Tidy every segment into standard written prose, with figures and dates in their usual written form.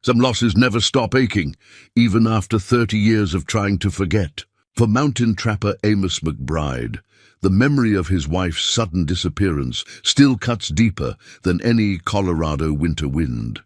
Some losses never stop aching, even after 30 years of trying to forget. For mountain trapper Amos McBride, the memory of his wife's sudden disappearance still cuts deeper than any Colorado winter wind.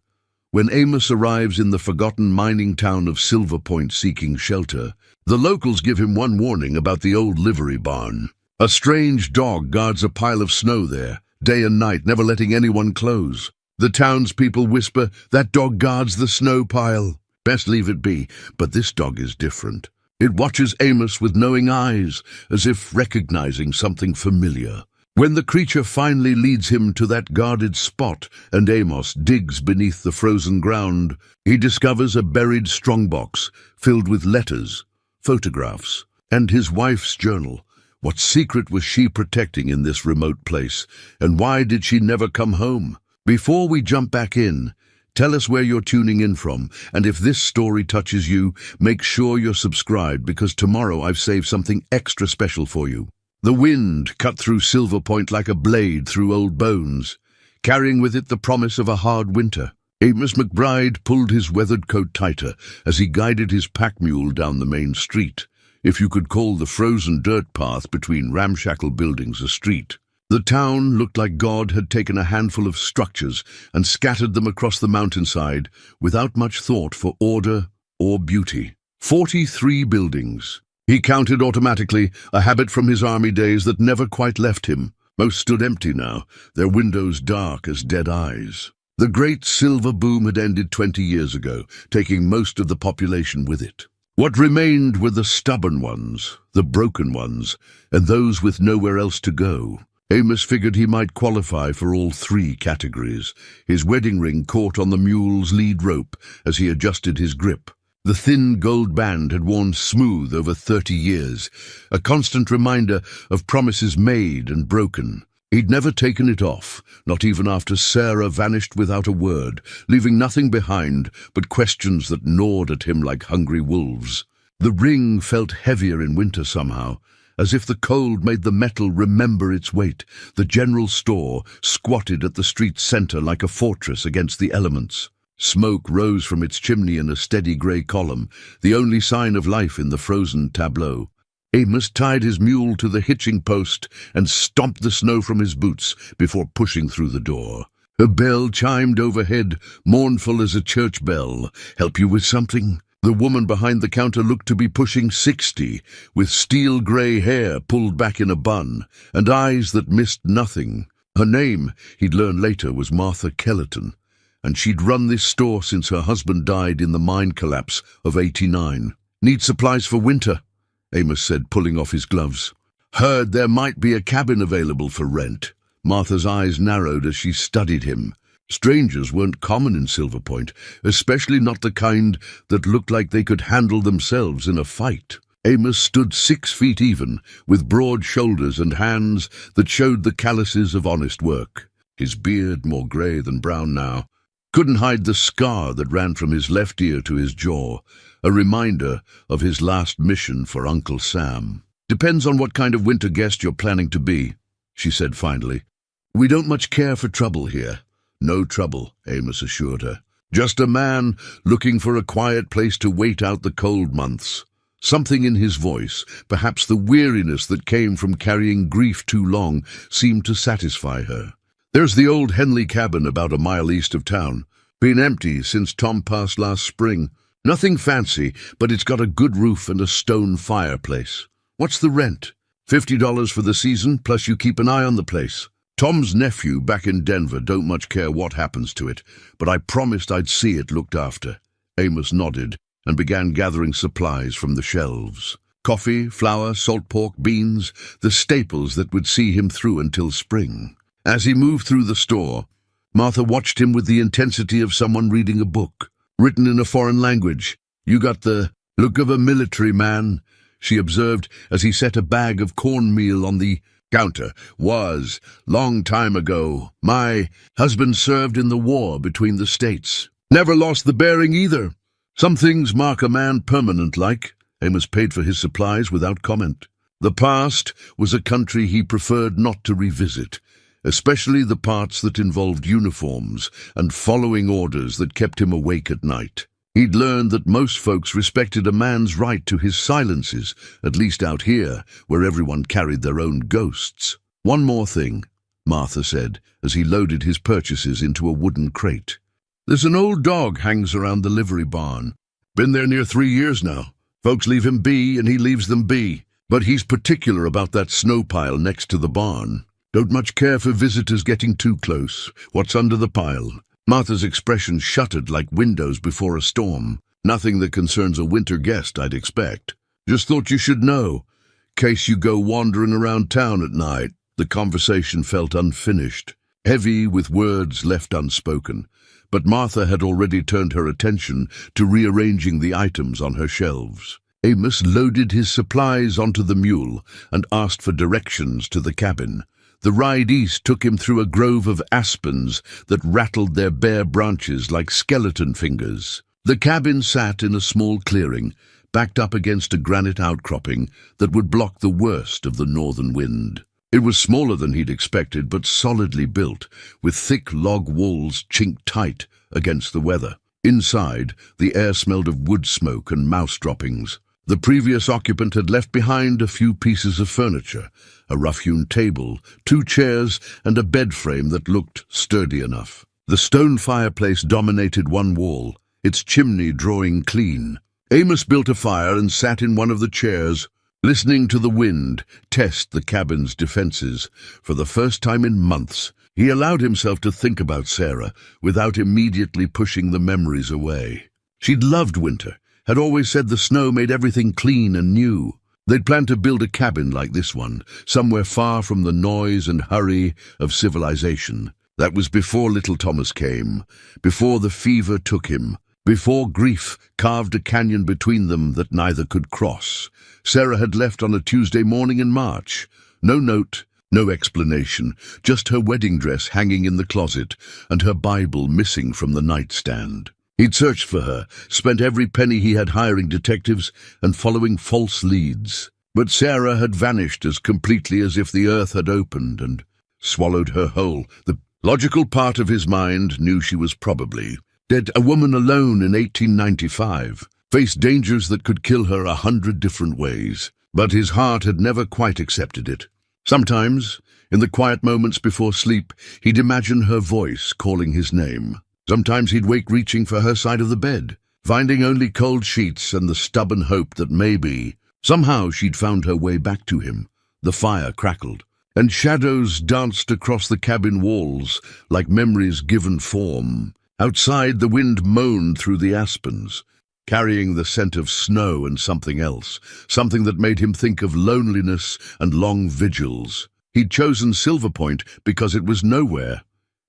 When Amos arrives in the forgotten mining town of Silver Point seeking shelter, the locals give him one warning about the old livery barn. A strange dog guards a pile of snow there, day and night, never letting anyone close. The townspeople whisper, "That dog guards the snow pile. Best leave it be," but this dog is different. It watches Amos with knowing eyes, as if recognizing something familiar. When the creature finally leads him to that guarded spot and Amos digs beneath the frozen ground, he discovers a buried strongbox filled with letters, photographs, and his wife's journal. What secret was she protecting in this remote place, and why did she never come home? Before we jump back in, tell us where you're tuning in from, and if this story touches you, make sure you're subscribed because tomorrow I've saved something extra special for you. The wind cut through Silver Point like a blade through old bones, carrying with it the promise of a hard winter. Amos McBride pulled his weathered coat tighter as he guided his pack mule down the main street, if you could call the frozen dirt path between ramshackle buildings a street. The town looked like God had taken a handful of structures and scattered them across the mountainside without much thought for order or beauty. 43 buildings. He counted automatically, a habit from his army days that never quite left him. Most stood empty now, their windows dark as dead eyes. The great silver boom had ended 20 years ago, taking most of the population with it. What remained were the stubborn ones, the broken ones, and those with nowhere else to go. Amos figured he might qualify for all three categories. His wedding ring caught on the mule's lead rope as he adjusted his grip. The thin gold band had worn smooth over 30 years, a constant reminder of promises made and broken. He'd never taken it off, not even after Sarah vanished without a word, leaving nothing behind but questions that gnawed at him like hungry wolves. The ring felt heavier in winter somehow, as if the cold made the metal remember its weight. The general store squatted at the street's center like a fortress against the elements. Smoke rose from its chimney in a steady grey column, the only sign of life in the frozen tableau. Amos tied his mule to the hitching post and stomped the snow from his boots before pushing through the door. A bell chimed overhead, mournful as a church bell. "Help you with something?" The woman behind the counter looked to be pushing 60, with steel-grey hair pulled back in a bun, and eyes that missed nothing. Her name, he'd learn later, was Martha Kellerton, and she'd run this store since her husband died in the mine collapse of '89. "Need supplies for winter," Amos said, pulling off his gloves. "Heard there might be a cabin available for rent." Martha's eyes narrowed as she studied him. Strangers weren't common in Silver Point, especially not the kind that looked like they could handle themselves in a fight. Amos stood 6 feet even, with broad shoulders and hands that showed the calluses of honest work. His beard, more grey than brown now, couldn't hide the scar that ran from his left ear to his jaw, a reminder of his last mission for Uncle Sam. "Depends on what kind of winter guest you're planning to be," she said finally. "We don't much care for trouble here." "No trouble," Amos assured her. "Just a man looking for a quiet place to wait out the cold months." Something in his voice, perhaps the weariness that came from carrying grief too long, seemed to satisfy her. "There's the old Henley cabin about a mile east of town. Been empty since Tom passed last spring. Nothing fancy, but it's got a good roof and a stone fireplace." "What's the rent?" $50 for the season, plus you keep an eye on the place. Tom's nephew back in Denver don't much care what happens to it, but I promised I'd see it looked after." Amos nodded and began gathering supplies from the shelves. Coffee, flour, salt pork, beans, the staples that would see him through until spring. As he moved through the store, Martha watched him with the intensity of someone reading a book, written in a foreign language. "You got the look of a military man," she observed as he set a bag of cornmeal on the counter. "Was, long time ago. My husband served in the war between the states. Never lost the bearing either. Some things mark a man permanent like." Amos paid for his supplies without comment. The past was a country he preferred not to revisit, especially the parts that involved uniforms and following orders that kept him awake at night. He'd learned that most folks respected a man's right to his silences, at least out here, where everyone carried their own ghosts. "One more thing," Martha said, as he loaded his purchases into a wooden crate. "There's an old dog hangs around the livery barn. Been there near 3 years now. Folks leave him be, and he leaves them be. But he's particular about that snow pile next to the barn. Don't much care for visitors getting too close. What's under the pile?" Martha's expression shuttered like windows before a storm. "Nothing that concerns a winter guest, I'd expect. Just thought you should know, case you go wandering around town at night." The conversation felt unfinished, heavy with words left unspoken, but Martha had already turned her attention to rearranging the items on her shelves. Amos loaded his supplies onto the mule and asked for directions to the cabin. The ride east took him through a grove of aspens that rattled their bare branches like skeleton fingers. The cabin sat in a small clearing, backed up against a granite outcropping that would block the worst of the northern wind. It was smaller than he'd expected, but solidly built, with thick log walls chinked tight against the weather. Inside, the air smelled of wood smoke and mouse droppings. The previous occupant had left behind a few pieces of furniture, a rough-hewn table, 2 chairs, and a bed frame that looked sturdy enough. The stone fireplace dominated one wall, its chimney drawing clean. Amos built a fire and sat in one of the chairs, listening to the wind test the cabin's defenses. For the first time in months, he allowed himself to think about Sarah without immediately pushing the memories away. She'd loved winter, had always said the snow made everything clean and new. They'd planned to build a cabin like this one, somewhere far from the noise and hurry of civilization. That was before little Thomas came, before the fever took him, before grief carved a canyon between them that neither could cross. Sarah had left on a Tuesday morning in March. No note, no explanation, just her wedding dress hanging in the closet and her Bible missing from the nightstand. He'd searched for her, spent every penny he had hiring detectives and following false leads. But Sarah had vanished as completely as if the earth had opened and swallowed her whole. The logical part of his mind knew she was probably dead. A woman alone in 1895 faced dangers that could kill her 100 different ways, but his heart had never quite accepted it. Sometimes, in the quiet moments before sleep, he'd imagine her voice calling his name. Sometimes he'd wake reaching for her side of the bed, finding only cold sheets and the stubborn hope that maybe, somehow she'd found her way back to him. The fire crackled, and shadows danced across the cabin walls like memories given form. Outside, the wind moaned through the aspens, carrying the scent of snow and something else, something that made him think of loneliness and long vigils. He'd chosen Silver Point because it was nowhere,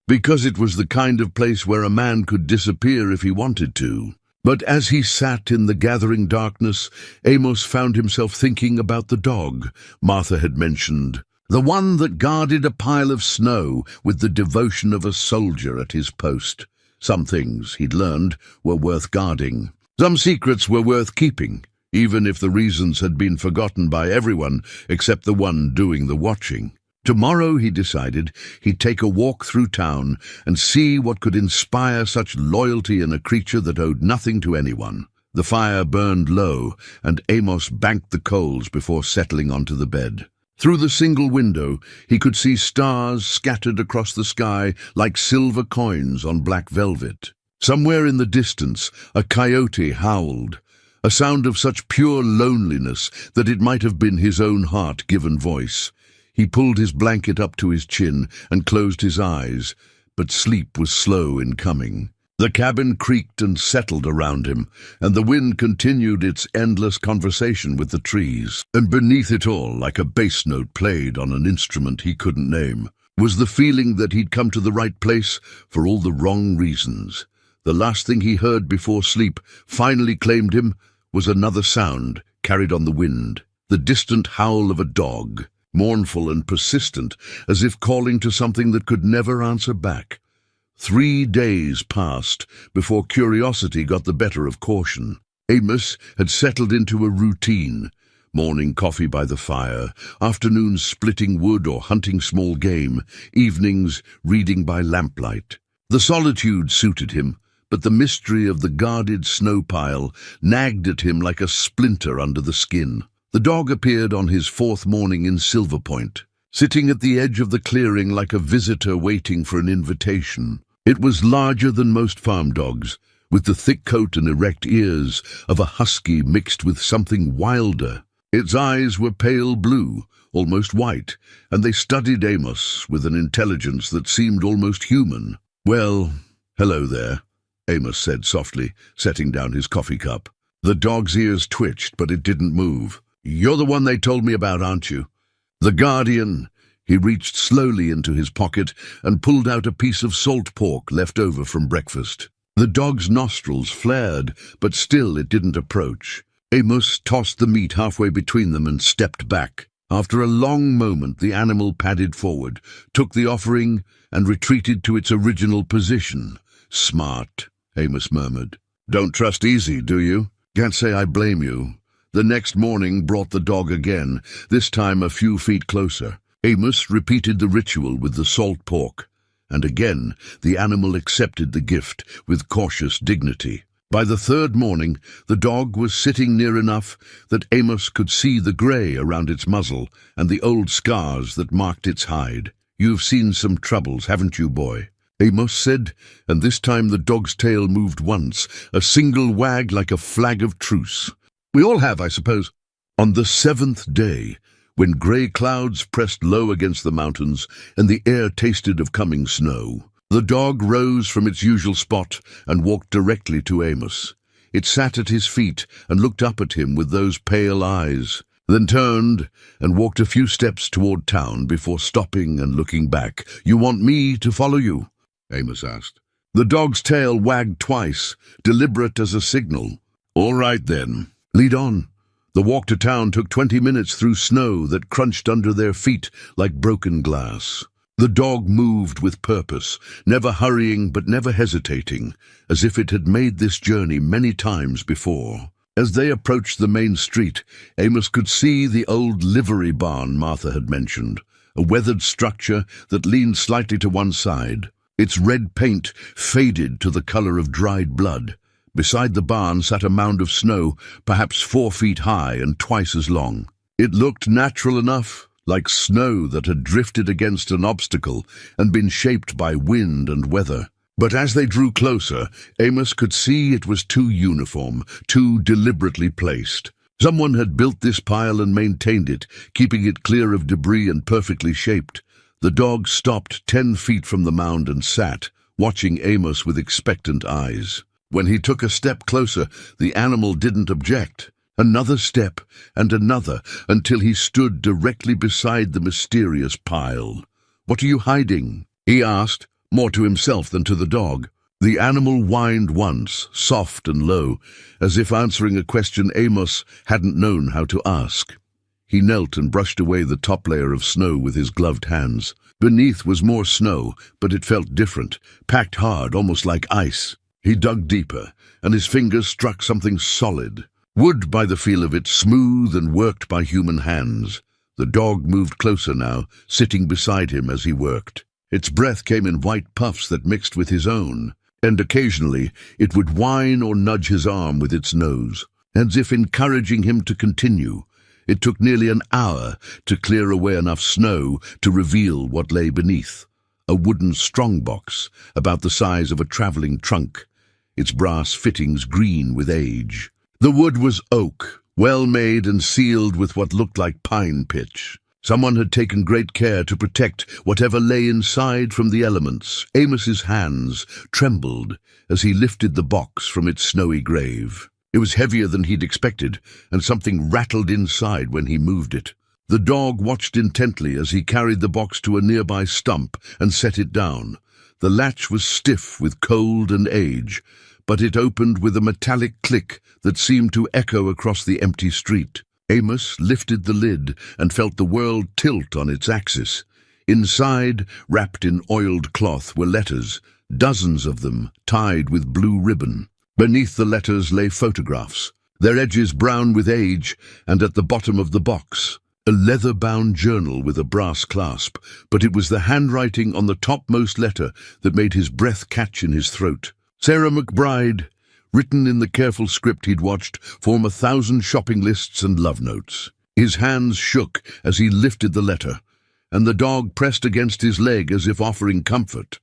because it was the kind of place where a man could disappear if he wanted to. But as he sat in the gathering darkness, Amos found himself thinking about the dog Martha had mentioned, the one that guarded a pile of snow with the devotion of a soldier at his post. Some things, he'd learned, were worth guarding. Some secrets were worth keeping, even if the reasons had been forgotten by everyone except the one doing the watching. Tomorrow, he decided, he'd take a walk through town and see what could inspire such loyalty in a creature that owed nothing to anyone. The fire burned low, and Amos banked the coals before settling onto the bed. Through the single window, he could see stars scattered across the sky like silver coins on black velvet. Somewhere in the distance, a coyote howled, a sound of such pure loneliness that it might have been his own heart given voice. He pulled his blanket up to his chin and closed his eyes, but sleep was slow in coming. The cabin creaked and settled around him, and the wind continued its endless conversation with the trees. And beneath it all, like a bass note played on an instrument he couldn't name, was the feeling that he'd come to the right place for all the wrong reasons. The last thing he heard before sleep finally claimed him was another sound carried on the wind, the distant howl of a dog, mournful and persistent, as if calling to something that could never answer back. 3 days passed before curiosity got the better of caution. Amos had settled into a routine. Morning coffee by the fire, afternoons splitting wood or hunting small game, evenings reading by lamplight. The solitude suited him, but the mystery of the guarded snow pile nagged at him like a splinter under the skin. The dog appeared on his fourth morning in Silver Point, sitting at the edge of the clearing like a visitor waiting for an invitation. It was larger than most farm dogs, with the thick coat and erect ears of a husky mixed with something wilder. Its eyes were pale blue, almost white, and they studied Amos with an intelligence that seemed almost human. "Well, hello there," Amos said softly, setting down his coffee cup. The dog's ears twitched, but it didn't move. "You're the one they told me about, aren't you? The Guardian." He reached slowly into his pocket and pulled out a piece of salt pork left over from breakfast. The dog's nostrils flared, but still it didn't approach. Amos tossed the meat halfway between them and stepped back. After a long moment, the animal padded forward, took the offering, and retreated to its original position. "Smart," Amos murmured. "Don't trust easy, do you? Can't say I blame you." The next morning brought the dog again, this time a few feet closer. Amos repeated the ritual with the salt pork, and again the animal accepted the gift with cautious dignity. By the third morning, the dog was sitting near enough that Amos could see the grey around its muzzle and the old scars that marked its hide. "You've seen some troubles, haven't you, boy?" Amos said, and this time the dog's tail moved once, a single wag like a flag of truce. "We all have, I suppose." On the seventh day, when grey clouds pressed low against the mountains and the air tasted of coming snow, the dog rose from its usual spot and walked directly to Amos. It sat at his feet and looked up at him with those pale eyes, then turned and walked a few steps toward town before stopping and looking back. "You want me to follow you?" Amos asked. The dog's tail wagged twice, deliberate as a signal. "All right then. Lead on." The walk to town took 20 minutes through snow that crunched under their feet like broken glass. The dog moved with purpose, never hurrying but never hesitating, as if it had made this journey many times before. As they approached the main street, Amos could see the old livery barn Martha had mentioned, a weathered structure that leaned slightly to one side. Its red paint faded to the color of dried blood. Beside the barn sat a mound of snow, perhaps 4 feet high and twice as long. It looked natural enough, like snow that had drifted against an obstacle and been shaped by wind and weather. But as they drew closer, Amos could see it was too uniform, too deliberately placed. Someone had built this pile and maintained it, keeping it clear of debris and perfectly shaped. The dog stopped 10 feet from the mound and sat, watching Amos with expectant eyes. When he took a step closer, the animal didn't object. Another step, and another, until he stood directly beside the mysterious pile. "What are you hiding?" he asked, more to himself than to the dog. The animal whined once, soft and low, as if answering a question Amos hadn't known how to ask. He knelt and brushed away the top layer of snow with his gloved hands. Beneath was more snow, but it felt different, packed hard, almost like ice. He dug deeper, and his fingers struck something solid. Wood by the feel of it, smooth and worked by human hands. The dog moved closer now, sitting beside him as he worked. Its breath came in white puffs that mixed with his own, and occasionally it would whine or nudge his arm with its nose, as if encouraging him to continue. It took nearly an hour to clear away enough snow to reveal what lay beneath. A wooden strongbox, about the size of a traveling trunk, its brass fittings green with age. The wood was oak, well made and sealed with what looked like pine pitch. Someone had taken great care to protect whatever lay inside from the elements. Amos's hands trembled as he lifted the box from its snowy grave. It was heavier than he'd expected, and something rattled inside when he moved it. The dog watched intently as he carried the box to a nearby stump and set it down. The latch was stiff with cold and age, but it opened with a metallic click that seemed to echo across the empty street. Amos lifted the lid and felt the world tilt on its axis. Inside, wrapped in oiled cloth, were letters, dozens of them tied with blue ribbon. Beneath the letters lay photographs, their edges brown with age, and at the bottom of the box, a leather-bound journal with a brass clasp, but it was the handwriting on the topmost letter that made his breath catch in his throat. Sarah McBride, written in the careful script he'd watched form 1,000 shopping lists and love notes. His hands shook as he lifted the letter, and the dog pressed against his leg as if offering comfort.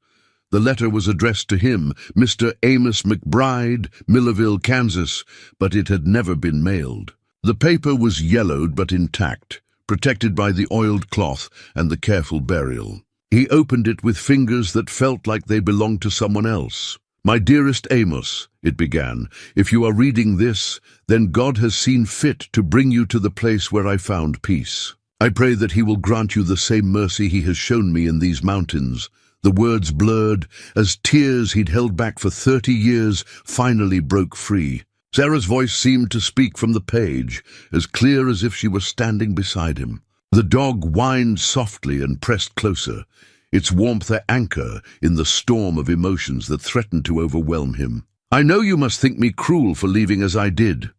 The letter was addressed to him, Mr. Amos McBride, Millerville, Kansas, but it had never been mailed. The paper was yellowed but intact, protected by the oiled cloth and the careful burial. He opened it with fingers that felt like they belonged to someone else. "My dearest Amos," it began, "if you are reading this, then God has seen fit to bring you to the place where I found peace. I pray that he will grant you the same mercy he has shown me in these mountains." The words blurred as tears he'd held back for 30 years finally broke free. Sarah's voice seemed to speak from the page, as clear as if she were standing beside him. The dog whined softly and pressed closer, its warmth an anchor in the storm of emotions that threatened to overwhelm him. "I know you must think me cruel for leaving as I did,"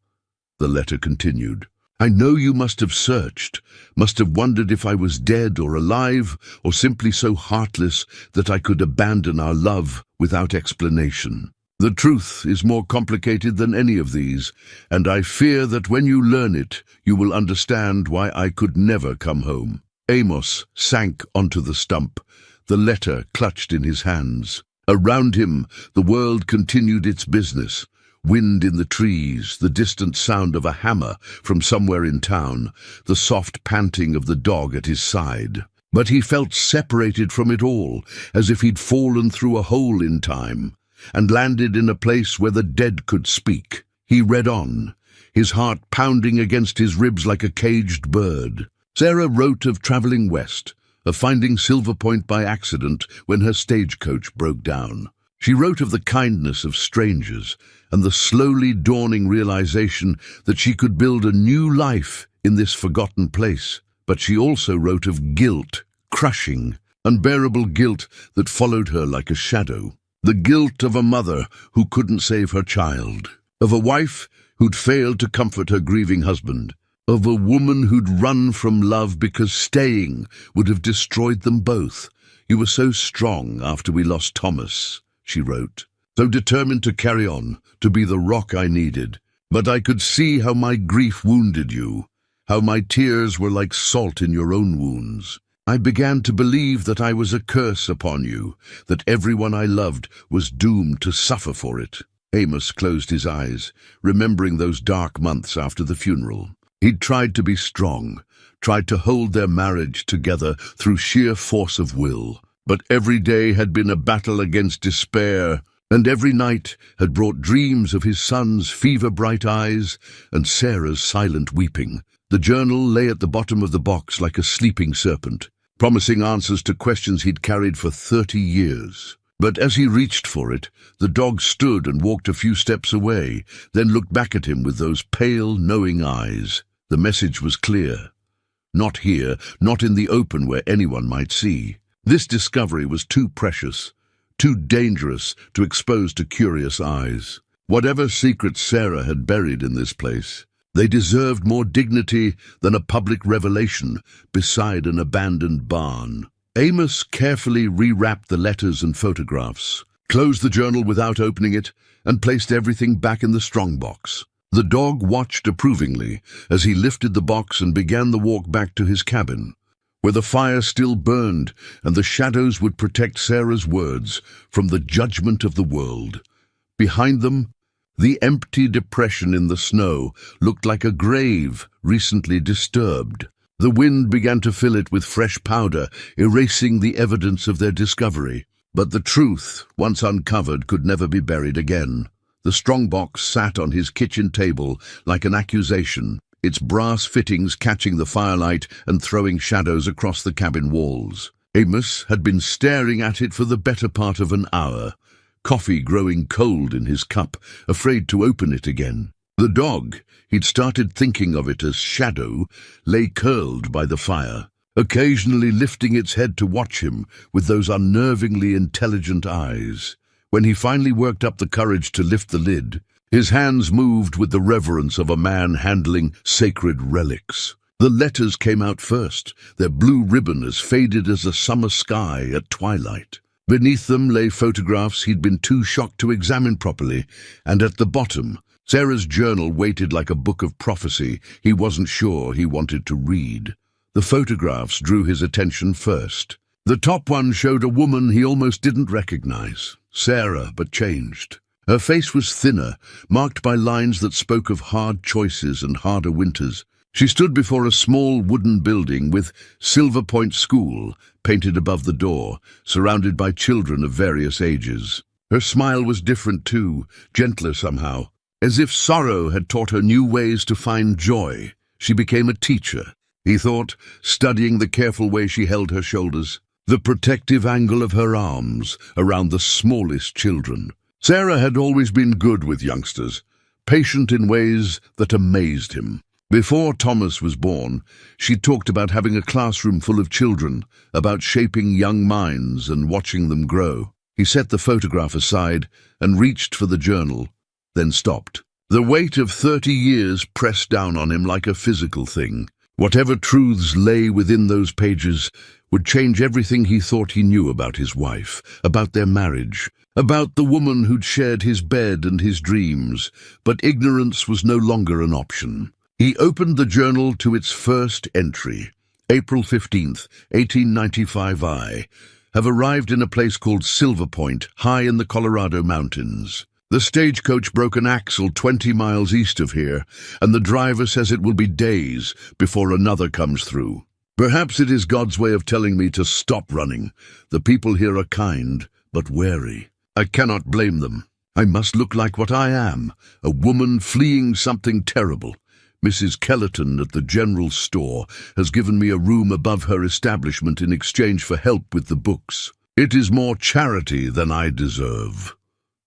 the letter continued. "I know you must have searched, must have wondered if I was dead or alive, or simply so heartless that I could abandon our love without explanation. The truth is more complicated than any of these, and I fear that when you learn it, you will understand why I could never come home." Amos sank onto the stump, the letter clutched in his hands. Around him, the world continued its business. Wind in the trees, the distant sound of a hammer from somewhere in town, the soft panting of the dog at his side. But he felt separated from it all, as if he'd fallen through a hole in time and landed in a place where the dead could speak. He read on, his heart pounding against his ribs like a caged bird. Sarah wrote of traveling west, of finding Silver Point by accident when her stagecoach broke down. She wrote of the kindness of strangers and the slowly dawning realization that she could build a new life in this forgotten place. But she also wrote of guilt, crushing, unbearable guilt that followed her like a shadow. The guilt of a mother who couldn't save her child, of a wife who'd failed to comfort her grieving husband, of a woman who'd run from love because staying would have destroyed them both. "You were so strong after we lost Thomas," she wrote, "so determined to carry on, to be the rock I needed. But I could see how my grief wounded you, how my tears were like salt in your own wounds. I began to believe that I was a curse upon you, that everyone I loved was doomed to suffer for it." Amos closed his eyes, remembering those dark months after the funeral. He'd tried to be strong, tried to hold their marriage together through sheer force of will. But every day had been a battle against despair, and every night had brought dreams of his son's fever-bright eyes and Sarah's silent weeping. The journal lay at the bottom of the box like a sleeping serpent, promising answers to questions he'd carried for 30 years. But as he reached for it, the dog stood and walked a few steps away, then looked back at him with those pale, knowing eyes. The message was clear. Not here, not in the open where anyone might see. This discovery was too precious, too dangerous to expose to curious eyes. Whatever secrets Sarah had buried in this place, they deserved more dignity than a public revelation beside an abandoned barn. Amos carefully rewrapped the letters and photographs, closed the journal without opening it, and placed everything back in the strongbox. The dog watched approvingly as he lifted the box and began the walk back to his cabin, where the fire still burned and the shadows would protect Sarah's words from the judgment of the world. Behind them, the empty depression in the snow looked like a grave recently disturbed. The wind began to fill it with fresh powder, erasing the evidence of their discovery. But the truth, once uncovered, could never be buried again. The strongbox sat on his kitchen table like an accusation, its brass fittings catching the firelight and throwing shadows across the cabin walls. Amos had been staring at it for the better part of an hour, coffee growing cold in his cup, afraid to open it again. The dog, he'd started thinking of it as shadow, lay curled by the fire, occasionally lifting its head to watch him with those unnervingly intelligent eyes. When he finally worked up the courage to lift the lid, His hands moved with the reverence of a man handling sacred relics. The letters came out first, their blue ribbon as faded as a summer sky at twilight. Beneath them lay photographs he'd been too shocked to examine properly, and at the bottom, Sarah's journal waited like a book of prophecy he wasn't sure he wanted to read. The photographs drew his attention first. The top one showed a woman he almost didn't recognize. Sarah, but changed. Her face was thinner, marked by lines that spoke of hard choices and harder winters. She stood before a small wooden building with Silver Point School painted above the door, surrounded by children of various ages. Her smile was different too, gentler somehow. As if sorrow had taught her new ways to find joy, she became a teacher, he thought, studying the careful way she held her shoulders, the protective angle of her arms around the smallest children. Sarah had always been good with youngsters, patient in ways that amazed him. Before Thomas was born, she talked about having a classroom full of children, about shaping young minds and watching them grow. He set the photograph aside and reached for the journal, then stopped. The weight of 30 years pressed down on him like a physical thing. Whatever truths lay within those pages would change everything he thought he knew about his wife, about their marriage, about the woman who'd shared his bed and his dreams, but ignorance was no longer an option. He opened the journal to its first entry. April 15th, 1895. I have arrived in a place called Silver Point, high in the Colorado mountains. The stagecoach broke an axle 20 miles east of here, and the driver says it will be days before another comes through. Perhaps it is God's way of telling me to stop running. The people here are kind, but wary. I cannot blame them. I must look like what I am, a woman fleeing something terrible. Mrs. Kellerton at the general store has given me a room above her establishment in exchange for help with the books. It is more charity than I deserve.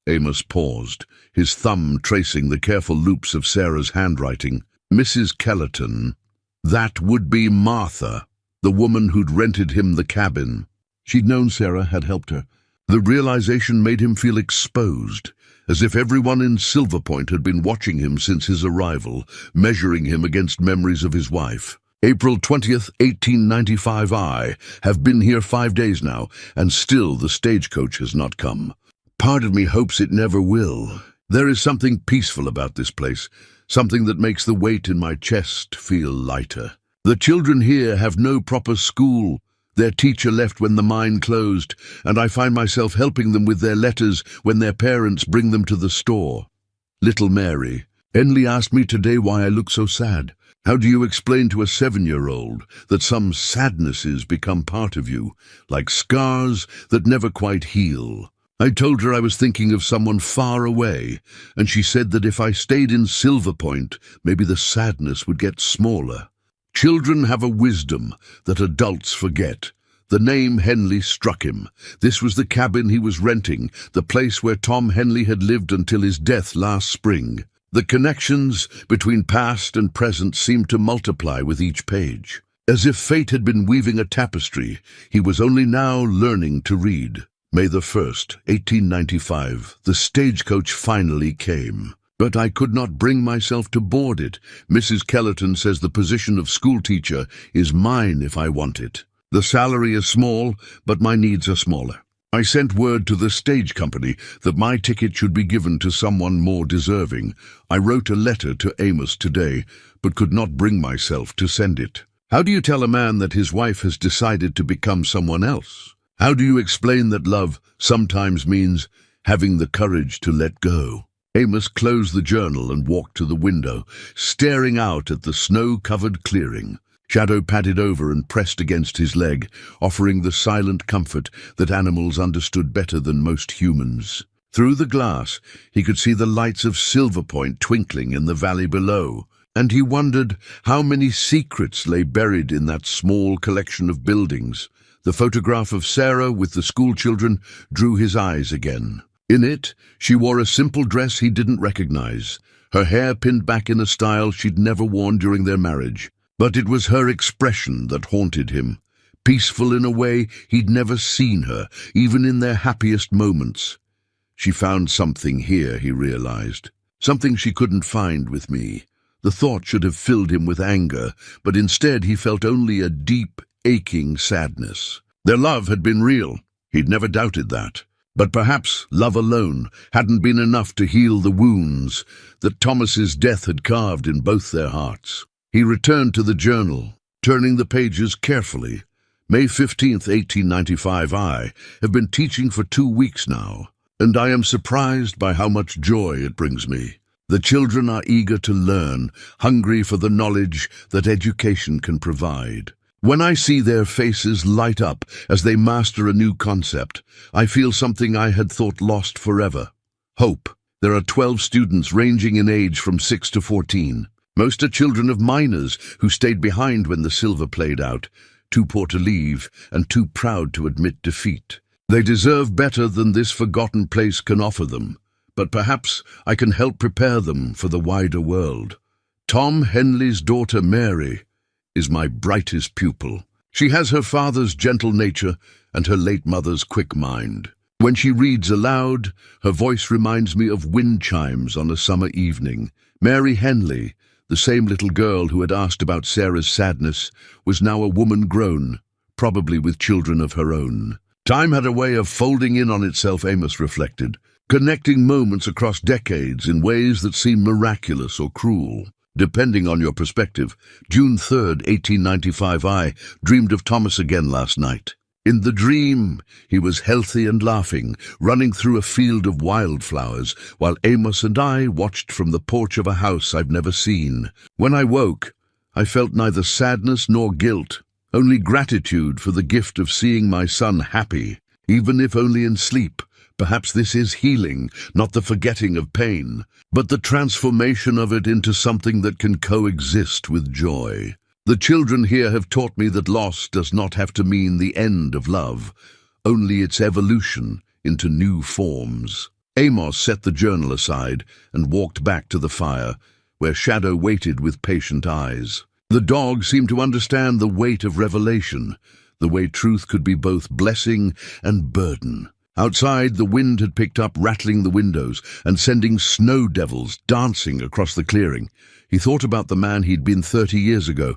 Amos paused, his thumb tracing the careful loops of Sarah's handwriting. Mrs. Kellerton. That would be Martha, the woman who'd rented him the cabin. She'd known Sarah had helped her. The realization made him feel exposed, as if everyone in Silver Point had been watching him since his arrival, measuring him against memories of his wife. April 20th, 1895. I have been here 5 days now, and still the stagecoach has not come. Part of me hopes it never will. There is something peaceful about this place, something that makes the weight in my chest feel lighter. The children here have no proper school. Their teacher left when the mine closed, and I find myself helping them with their letters when their parents bring them to the store. Little Mary. Henley asked me today why I look so sad. How do you explain to a 7-year-old that some sadnesses become part of you, like scars that never quite heal? I told her I was thinking of someone far away, and she said that if I stayed in Silver Point, maybe the sadness would get smaller. Children have a wisdom that adults forget. The name Henley struck him. This was the cabin he was renting, the place where Tom Henley had lived until his death last spring. The connections between past and present seemed to multiply with each page. As if fate had been weaving a tapestry, he was only now learning to read. May the 1st, 1895, the stagecoach finally came. But I could not bring myself to board it. Mrs. Kellerton says the position of schoolteacher is mine if I want it. The salary is small, but my needs are smaller. I sent word to the stage company that my ticket should be given to someone more deserving. I wrote a letter to Amos today, but could not bring myself to send it. How do you tell a man that his wife has decided to become someone else? How do you explain that love sometimes means having the courage to let go? Amos closed the journal and walked to the window, staring out at the snow-covered clearing. Shadow padded over and pressed against his leg, offering the silent comfort that animals understood better than most humans. Through the glass, he could see the lights of Silver Point twinkling in the valley below, and he wondered how many secrets lay buried in that small collection of buildings. The photograph of Sarah with the schoolchildren drew his eyes again. In it, she wore a simple dress he didn't recognize, her hair pinned back in a style she'd never worn during their marriage. But it was her expression that haunted him, peaceful in a way he'd never seen her, even in their happiest moments. She found something here, he realized. something she couldn't find with me. The thought should have filled him with anger, but instead he felt only a deep, aching sadness. Their love had been real. He'd never doubted that. But perhaps love alone hadn't been enough to heal the wounds that Thomas's death had carved in both their hearts. He returned to the journal, turning the pages carefully. May 15th, 1895. I have been teaching for 2 weeks now, and I am surprised by how much joy it brings me. The children are eager to learn, hungry for the knowledge that education can provide. When I see their faces light up as they master a new concept, I feel something I had thought lost forever. Hope. There are 12 students ranging in age from 6 to 14. Most are children of miners who stayed behind when the silver played out, too poor to leave and too proud to admit defeat. They deserve better than this forgotten place can offer them, but perhaps I can help prepare them for the wider world. Tom Henley's daughter Mary is my brightest pupil. She has her father's gentle nature and her late mother's quick mind. When she reads aloud, her voice reminds me of wind chimes on a summer evening. Mary Henley, the same little girl who had asked about Sarah's sadness, was now a woman grown, probably with children of her own. Time had a way of folding in on itself, Amos reflected, connecting moments across decades in ways that seem miraculous or cruel, depending on your perspective. June 3rd, 1895. I dreamed of Thomas again last night. In the dream, he was healthy and laughing, running through a field of wildflowers, while Amos and I watched from the porch of a house I've never seen. When I woke, I felt neither sadness nor guilt, only gratitude for the gift of seeing my son happy, even if only in sleep. Perhaps this is healing, not the forgetting of pain, but the transformation of it into something that can coexist with joy. The children here have taught me that loss does not have to mean the end of love, only its evolution into new forms. Amos set the journal aside and walked back to the fire, where Shadow waited with patient eyes. The dog seemed to understand the weight of revelation, the way truth could be both blessing and burden. Outside, the wind had picked up, rattling the windows and sending snow devils dancing across the clearing. He thought about the man he'd been 30 years ago,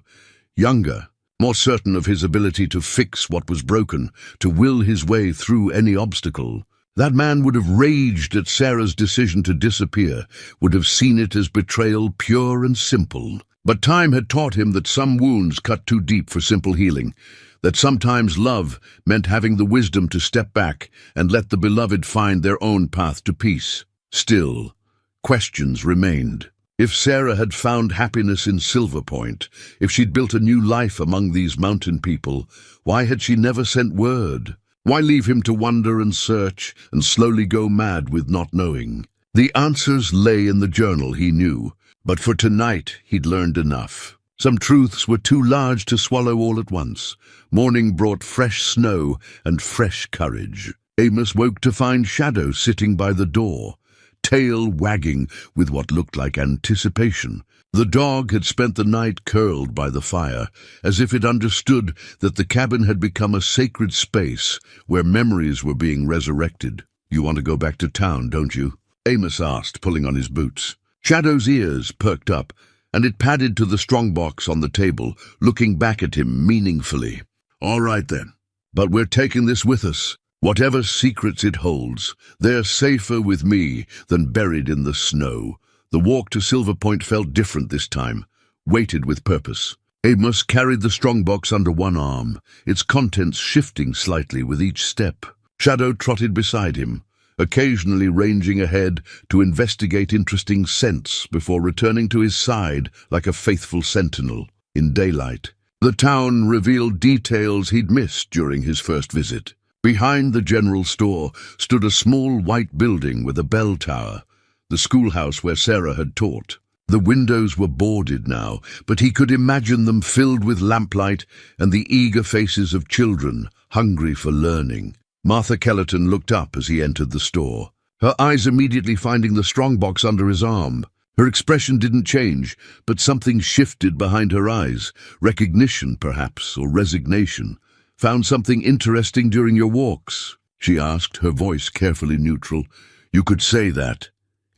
younger, more certain of his ability to fix what was broken, to will his way through any obstacle. That man would have raged at Sarah's decision to disappear, would have seen it as betrayal pure and simple. But time had taught him that some wounds cut too deep for simple healing, that sometimes love meant having the wisdom to step back and let the beloved find their own path to peace. Still, questions remained. If Sarah had found happiness in Silver Point, if she'd built a new life among these mountain people, why had she never sent word? Why leave him to wander and search and slowly go mad with not knowing? The answers lay in the journal, he knew, but for tonight he'd learned enough. Some truths were too large to swallow all at once. Morning brought fresh snow and fresh courage. Amos woke to find Shadow sitting by the door, tail wagging with what looked like anticipation. The dog had spent the night curled by the fire, as if it understood that the cabin had become a sacred space where memories were being resurrected. "You want to go back to town, don't you?" Amos asked, pulling on his boots. Shadow's ears perked up, and it padded to the strongbox on the table, looking back at him meaningfully. "All right then, but we're taking this with us. Whatever secrets it holds, they're safer with me than buried in the snow." The walk to Silver Point felt different this time, weighted with purpose. Amos carried the strongbox under one arm, its contents shifting slightly with each step. Shadow trotted beside him, occasionally ranging ahead to investigate interesting scents before returning to his side like a faithful sentinel. In daylight, the town revealed details he'd missed during his first visit. Behind the general store stood a small white building with a bell tower, the schoolhouse where Sarah had taught. The windows were boarded now, but he could imagine them filled with lamplight and the eager faces of children hungry for learning. Martha Kellerton looked up as he entered the store, her eyes immediately finding the strongbox under his arm. Her expression didn't change, but something shifted behind her eyes, recognition perhaps, or resignation. "Found something interesting during your walks?" she asked, her voice carefully neutral. "You could say that."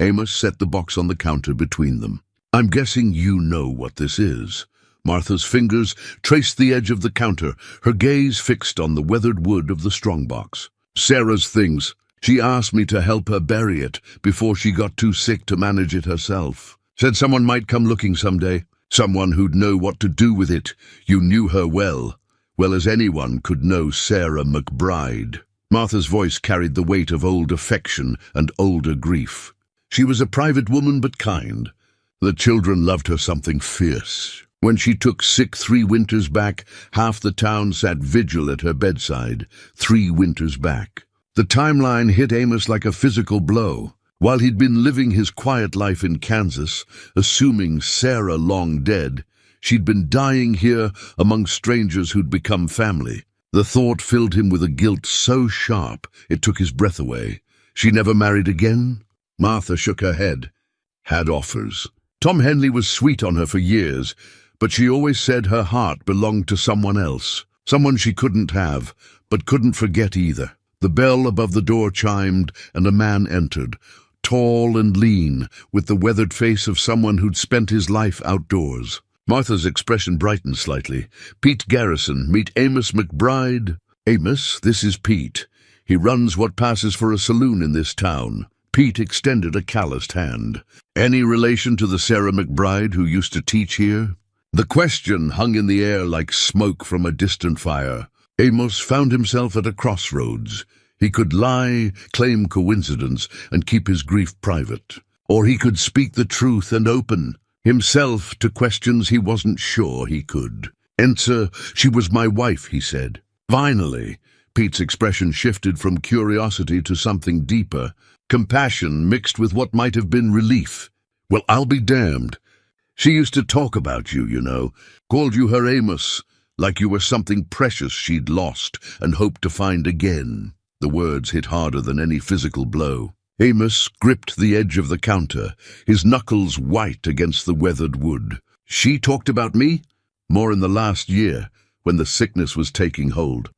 Amos set the box on the counter between them. "I'm guessing you know what this is." Martha's fingers traced the edge of the counter, her gaze fixed on the weathered wood of the strongbox. "Sarah's things. She asked me to help her bury it before she got too sick to manage it herself. Said someone might come looking someday, someone who'd know what to do with it. You knew her well as anyone could know Sarah McBride." Martha's voice carried the weight of old affection and older grief. She was a private woman but kind. The children loved her something fierce. When she took sick 3 winters back, half the town sat vigil at her bedside. 3 winters back. The timeline hit Amos like a physical blow. While he'd been living his quiet life in Kansas, assuming Sarah long dead, she'd been dying here among strangers who'd become family. The thought filled him with a guilt so sharp it took his breath away. She never married again? Martha shook her head. Had offers. Tom Henley was sweet on her for years, but she always said her heart belonged to someone else, someone she couldn't have, but couldn't forget either. The bell above the door chimed, and a man entered, tall and lean, with the weathered face of someone who'd spent his life outdoors. Martha's expression brightened slightly. "Pete Garrison, meet Amos McBride." "Amos, this is Pete. He runs what passes for a saloon in this town." Pete extended a calloused hand. "Any relation to the Sarah McBride who used to teach here?" The question hung in the air like smoke from a distant fire. Amos found himself at a crossroads. He could lie, claim coincidence, and keep his grief private. Or he could speak the truth and open himself to questions he wasn't sure he could. "Answer, she was my wife," he said. Finally, Pete's expression shifted from curiosity to something deeper, compassion mixed with what might have been relief. "Well, I'll be damned. She used to talk about you, you know, called you her Amos, like you were something precious she'd lost and hoped to find again." The words hit harder than any physical blow. Amos gripped the edge of the counter, his knuckles white against the weathered wood. "She talked about me? More in the last year, when the sickness was taking hold.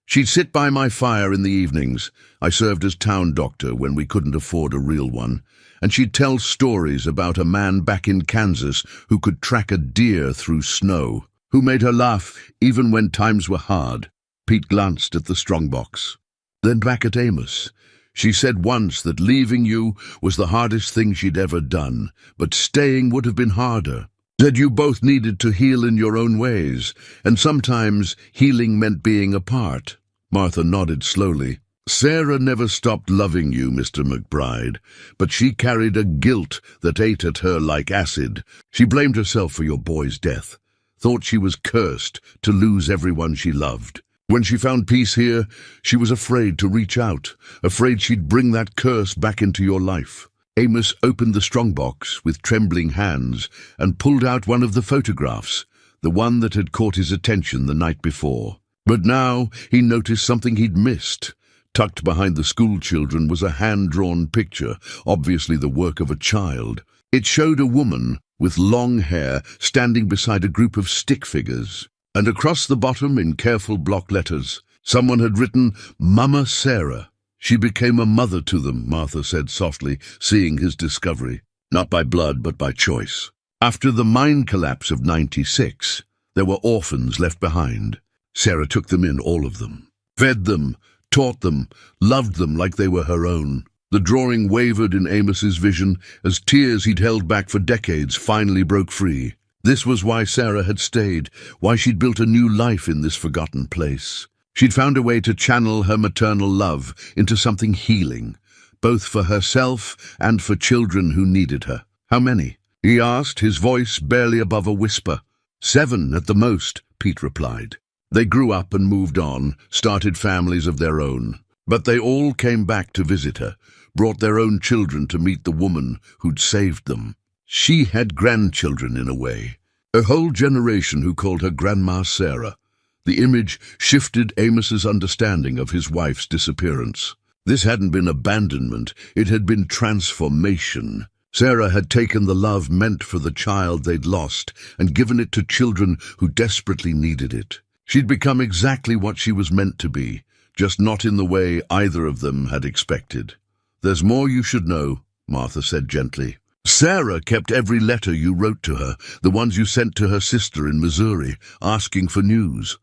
She'd sit by my fire in the evenings. I served as town doctor when we couldn't afford a real one. And she'd tell stories about a man back in Kansas who could track a deer through snow, who made her laugh even when times were hard." Pete glanced at the strongbox, then back at Amos. "She said once that leaving you was the hardest thing she'd ever done, but staying would have been harder. Said you both needed to heal in your own ways, and sometimes healing meant being apart." Martha nodded slowly. "Sarah never stopped loving you, Mr. McBride, but she carried a guilt that ate at her like acid. She blamed herself for your boy's death, thought she was cursed to lose everyone she loved. When she found peace here, she was afraid to reach out, afraid she'd bring that curse back into your life." Amos opened the strongbox with trembling hands and pulled out one of the photographs, the one that had caught his attention the night before. But now he noticed something he'd missed. Tucked behind the school children was a hand-drawn picture, obviously the work of a child. It showed a woman with long hair standing beside a group of stick figures. And across the bottom, in careful block letters, someone had written, "Mama Sarah." "She became a mother to them," Martha said softly, seeing his discovery. "Not by blood, but by choice. After the mine collapse of '96, there were orphans left behind. Sarah took them in, all of them. Fed them, taught them, loved them like they were her own." The drawing wavered in Amos's vision as tears he'd held back for decades finally broke free. This was why Sarah had stayed, why she'd built a new life in this forgotten place. She'd found a way to channel her maternal love into something healing, both for herself and for children who needed her. "How many?" he asked, his voice barely above a whisper. "7 at the most," Pete replied. They grew up and moved on, started families of their own. But they all came back to visit her, brought their own children to meet the woman who'd saved them. She had grandchildren in a way, a whole generation who called her Grandma Sarah. The image shifted Amos's understanding of his wife's disappearance. This hadn't been abandonment, it had been transformation. Sarah had taken the love meant for the child they'd lost and given it to children who desperately needed it. She'd become exactly what she was meant to be, just not in the way either of them had expected. "There's more you should know," Martha said gently. Sarah kept every letter you wrote to her, the ones you sent to her sister in Missouri, asking for news.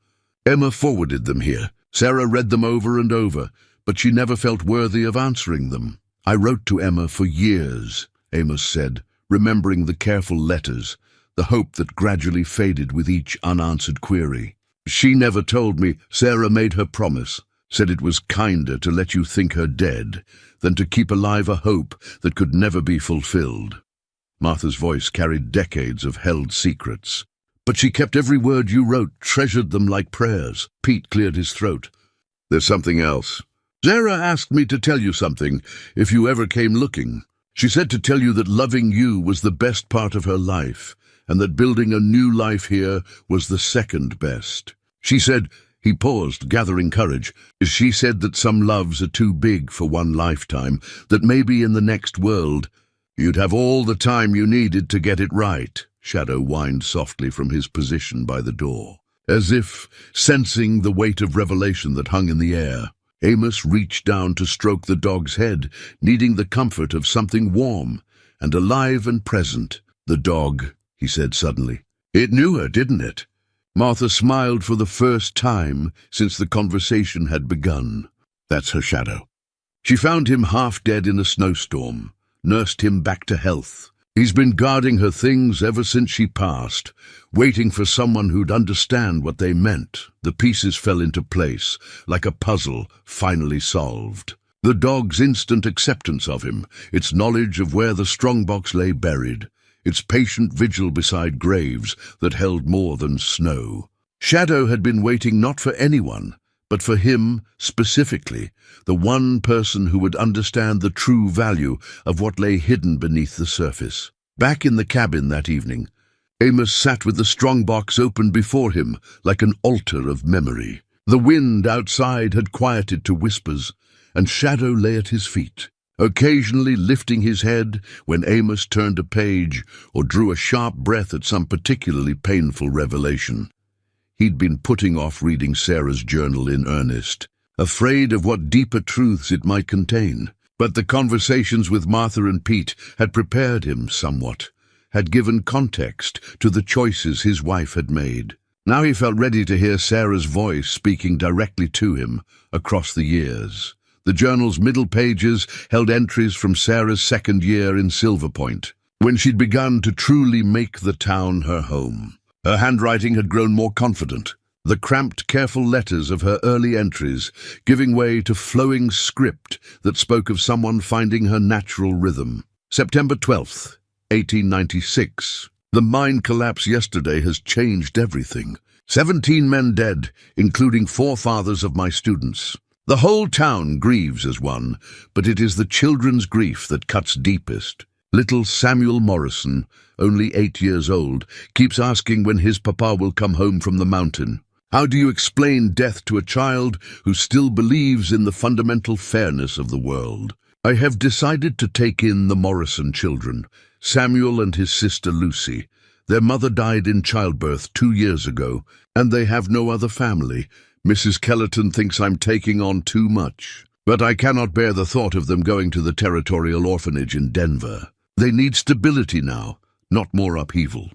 Emma forwarded them here. Sarah read them over and over, but she never felt worthy of answering them. I wrote to Emma for years, Amos said, remembering the careful letters, the hope that gradually faded with each unanswered query. She never told me. Sarah made her promise, said it was kinder to let you think her dead than to keep alive a hope that could never be fulfilled. Martha's voice carried decades of held secrets. But she kept every word you wrote, treasured them like prayers. Pete cleared his throat. There's something else. Sarah asked me to tell you something, if you ever came looking. She said to tell you that loving you was the best part of her life, and that building a new life here was the second best. She said, he paused, gathering courage. She said that some loves are too big for one lifetime, that maybe in the next world you'd have all the time you needed to get it right. Shadow whined softly from his position by the door, as if sensing the weight of revelation that hung in the air. Amos reached down to stroke the dog's head, needing the comfort of something warm and alive and present. The dog, he said suddenly. It knew her, didn't it? Martha smiled for the first time since the conversation had begun. That's her shadow. She found him half dead in a snowstorm, nursed him back to health. He's been guarding her things ever since she passed, waiting for someone who'd understand what they meant. The pieces fell into place, like a puzzle finally solved. The dog's instant acceptance of him, its knowledge of where the strongbox lay buried, its patient vigil beside graves that held more than snow. Shadow had been waiting not for anyone, but for him specifically, the one person who would understand the true value of what lay hidden beneath the surface. Back in the cabin that evening, Amos sat with the strongbox open before him like an altar of memory. The wind outside had quieted to whispers, and Shadow lay at his feet, occasionally lifting his head when Amos turned a page or drew a sharp breath at some particularly painful revelation. He'd been putting off reading Sarah's journal in earnest, afraid of what deeper truths it might contain. But the conversations with Martha and Pete had prepared him somewhat, had given context to the choices his wife had made. Now he felt ready to hear Sarah's voice speaking directly to him across the years. The journal's middle pages held entries from Sarah's second year in Silver Point, when she'd begun to truly make the town her home. Her handwriting had grown more confident, the cramped, careful letters of her early entries giving way to flowing script that spoke of someone finding her natural rhythm. September 12th, 1896. The mine collapse yesterday has changed everything. 17 men dead, including 4 fathers of my students. The whole town grieves as one, but it is the children's grief that cuts deepest. Little Samuel Morrison, only 8 years old, keeps asking when his papa will come home from the mountain. How do you explain death to a child who still believes in the fundamental fairness of the world? I have decided to take in the Morrison children, Samuel and his sister Lucy. Their mother died in childbirth 2 years ago, and they have no other family. Mrs. Kellerton thinks I'm taking on too much, but I cannot bear the thought of them going to the territorial orphanage in Denver. They need stability now, not more upheaval.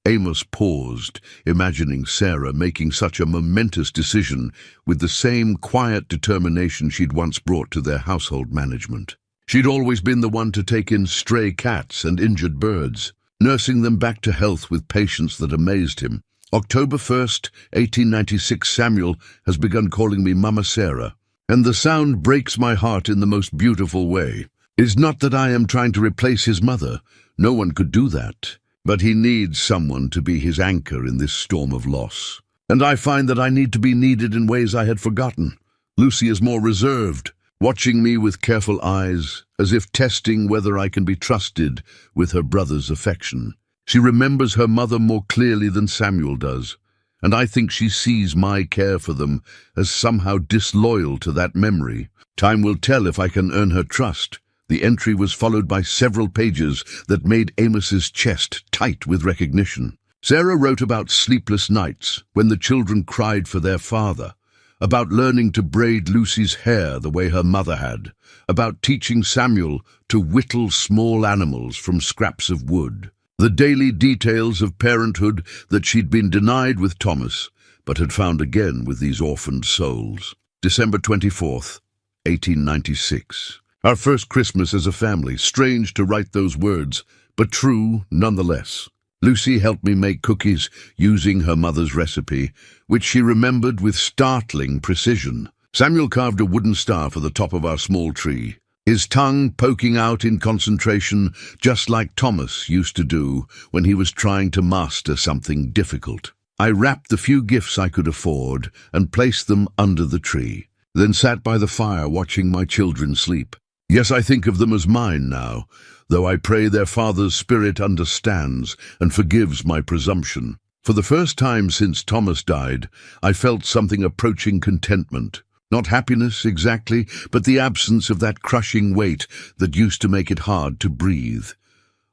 Amos paused, imagining Sarah making such a momentous decision with the same quiet determination she'd once brought to their household management. She'd always been the one to take in stray cats and injured birds, nursing them back to health with patience that amazed him. October 1st, 1896, Samuel has begun calling me Mama Sarah, and the sound breaks my heart in the most beautiful way. It's not that I am trying to replace his mother. No one could do that. But he needs someone to be his anchor in this storm of loss. And I find that I need to be needed in ways I had forgotten. Lucy is more reserved, watching me with careful eyes, as if testing whether I can be trusted with her brother's affection. She remembers her mother more clearly than Samuel does, and I think she sees my care for them as somehow disloyal to that memory. Time will tell if I can earn her trust. The entry was followed by several pages that made Amos's chest tight with recognition. Sarah wrote about sleepless nights when the children cried for their father, about learning to braid Lucy's hair the way her mother had, about teaching Samuel to whittle small animals from scraps of wood. The daily details of parenthood that she'd been denied with Thomas, but had found again with these orphaned souls. December 24th, 1896. Our first Christmas as a family, strange to write those words, but true nonetheless. Lucy helped me make cookies using her mother's recipe, which she remembered with startling precision. Samuel carved a wooden star for the top of our small tree, his tongue poking out in concentration, just like Thomas used to do when he was trying to master something difficult. I wrapped the few gifts I could afford and placed them under the tree, then sat by the fire watching my children sleep. Yes, I think of them as mine now, though I pray their father's spirit understands and forgives my presumption. For the first time since Thomas died, I felt something approaching contentment. Not happiness exactly, but the absence of that crushing weight that used to make it hard to breathe.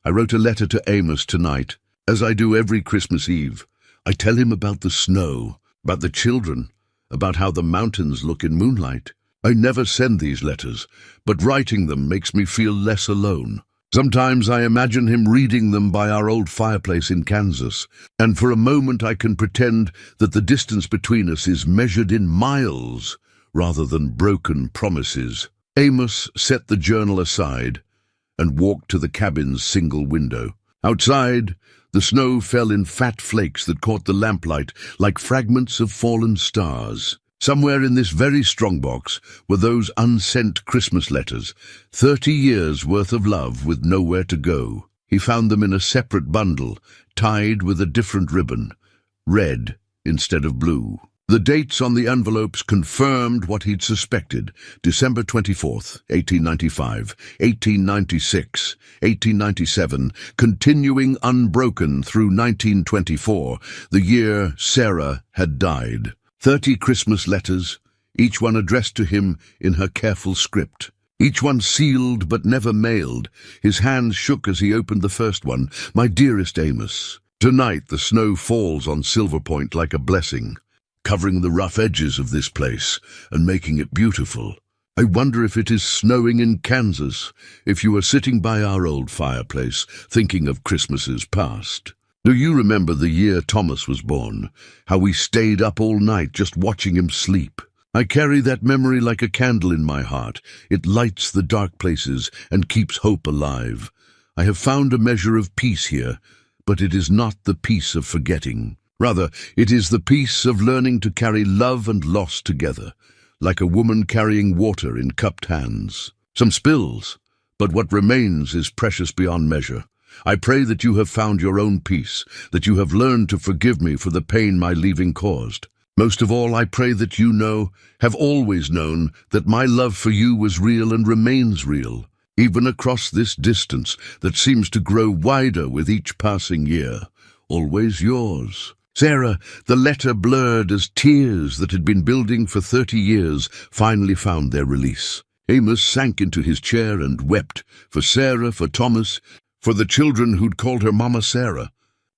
I wrote a letter to Amos tonight, as I do every Christmas Eve. I tell him about the snow, about the children, about how the mountains look in moonlight. I never send these letters, but writing them makes me feel less alone. Sometimes I imagine him reading them by our old fireplace in Kansas, and for a moment I can pretend that the distance between us is measured in miles rather than broken promises. Amos set the journal aside and walked to the cabin's single window. Outside, the snow fell in fat flakes that caught the lamplight like fragments of fallen stars. Somewhere in this very strongbox were those unsent Christmas letters, 30 years' worth of love with nowhere to go. He found them in a separate bundle, tied with a different ribbon, red instead of blue. The dates on the envelopes confirmed what he'd suspected: December 24th, 1895, 1896, 1897, continuing unbroken through 1924, the year Sarah had died. 30 Christmas letters, each one addressed to him in her careful script. Each one sealed but never mailed. His hands shook as he opened the first one. My dearest Amos, tonight the snow falls on Silver Point like a blessing, covering the rough edges of this place and making it beautiful. I wonder if it is snowing in Kansas, if you are sitting by our old fireplace, thinking of Christmases past. Do you remember the year Thomas was born, how we stayed up all night just watching him sleep? I carry that memory like a candle in my heart. It lights the dark places and keeps hope alive. I have found a measure of peace here, but it is not the peace of forgetting. Rather, it is the peace of learning to carry love and loss together, like a woman carrying water in cupped hands. Some spills, but what remains is precious beyond measure. I pray that you have found your own peace, that you have learned to forgive me for the pain my leaving caused. Most of all, I pray that you have always known, that my love for you was real and remains real, even across this distance that seems to grow wider with each passing year. Always yours. Sarah, the letter blurred as tears that had been building for 30 years finally found their release. Amos sank into his chair and wept, for Sarah, for Thomas, for the children who'd called her Mama Sarah,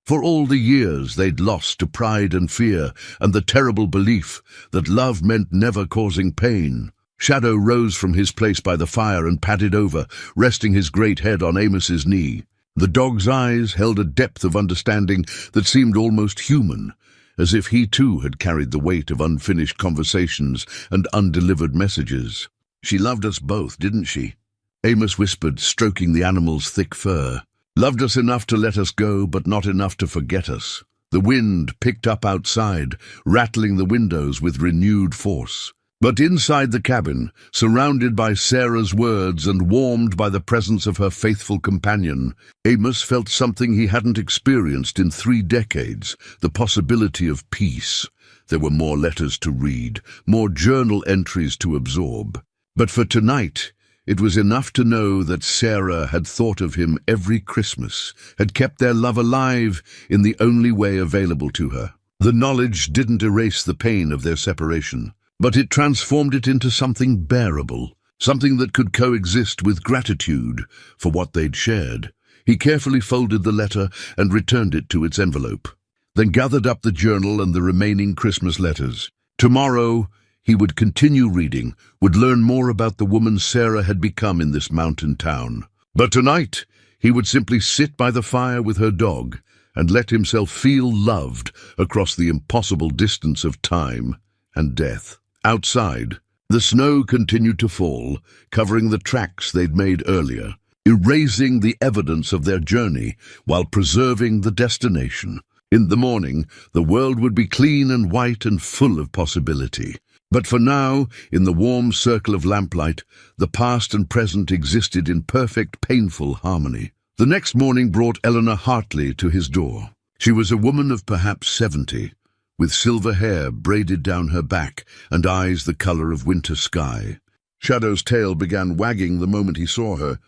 for all the years they'd lost to pride and fear and the terrible belief that love meant never causing pain. Shadow rose from his place by the fire and padded over, resting his great head on Amos's knee. The dog's eyes held a depth of understanding that seemed almost human, as if he too had carried the weight of unfinished conversations and undelivered messages. She loved us both, didn't she? Amos whispered, stroking the animal's thick fur. Loved us enough to let us go, but not enough to forget us. The wind picked up outside, rattling the windows with renewed force. But inside the cabin, surrounded by Sarah's words and warmed by the presence of her faithful companion, Amos felt something he hadn't experienced in 3 decades, the possibility of peace. There were more letters to read, more journal entries to absorb. But for tonight, it was enough to know that Sarah had thought of him every Christmas, had kept their love alive in the only way available to her. The knowledge didn't erase the pain of their separation, but it transformed it into something bearable, something that could coexist with gratitude for what they'd shared. He carefully folded the letter and returned it to its envelope, then gathered up the journal and the remaining Christmas letters. Tomorrow, He would continue reading, would learn more about the woman Sarah had become in this mountain town. But tonight, he would simply sit by the fire with her dog and let himself feel loved across the impossible distance of time and death. Outside, the snow continued to fall, covering the tracks they'd made earlier, erasing the evidence of their journey while preserving the destination. In the morning, the world would be clean and white and full of possibility. But for now, in the warm circle of lamplight, the past and present existed in perfect, painful harmony. The next morning brought Eleanor Hartley to his door. She was a woman of perhaps 70, with silver hair braided down her back and eyes the color of winter sky. Shadow's tail began wagging the moment he saw her,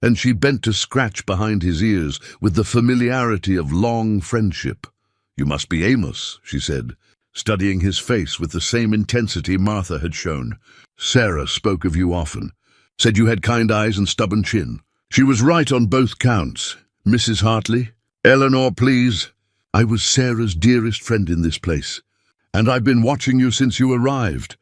and she bent to scratch behind his ears with the familiarity of long friendship. "You must be Amos," she said, studying his face with the same intensity Martha had shown. "Sarah spoke of you often, said you had kind eyes and stubborn chin." She was right on both counts. "Mrs. Hartley." "Eleanor, please. I was Sarah's dearest friend in this place, and I've been watching you since you arrived,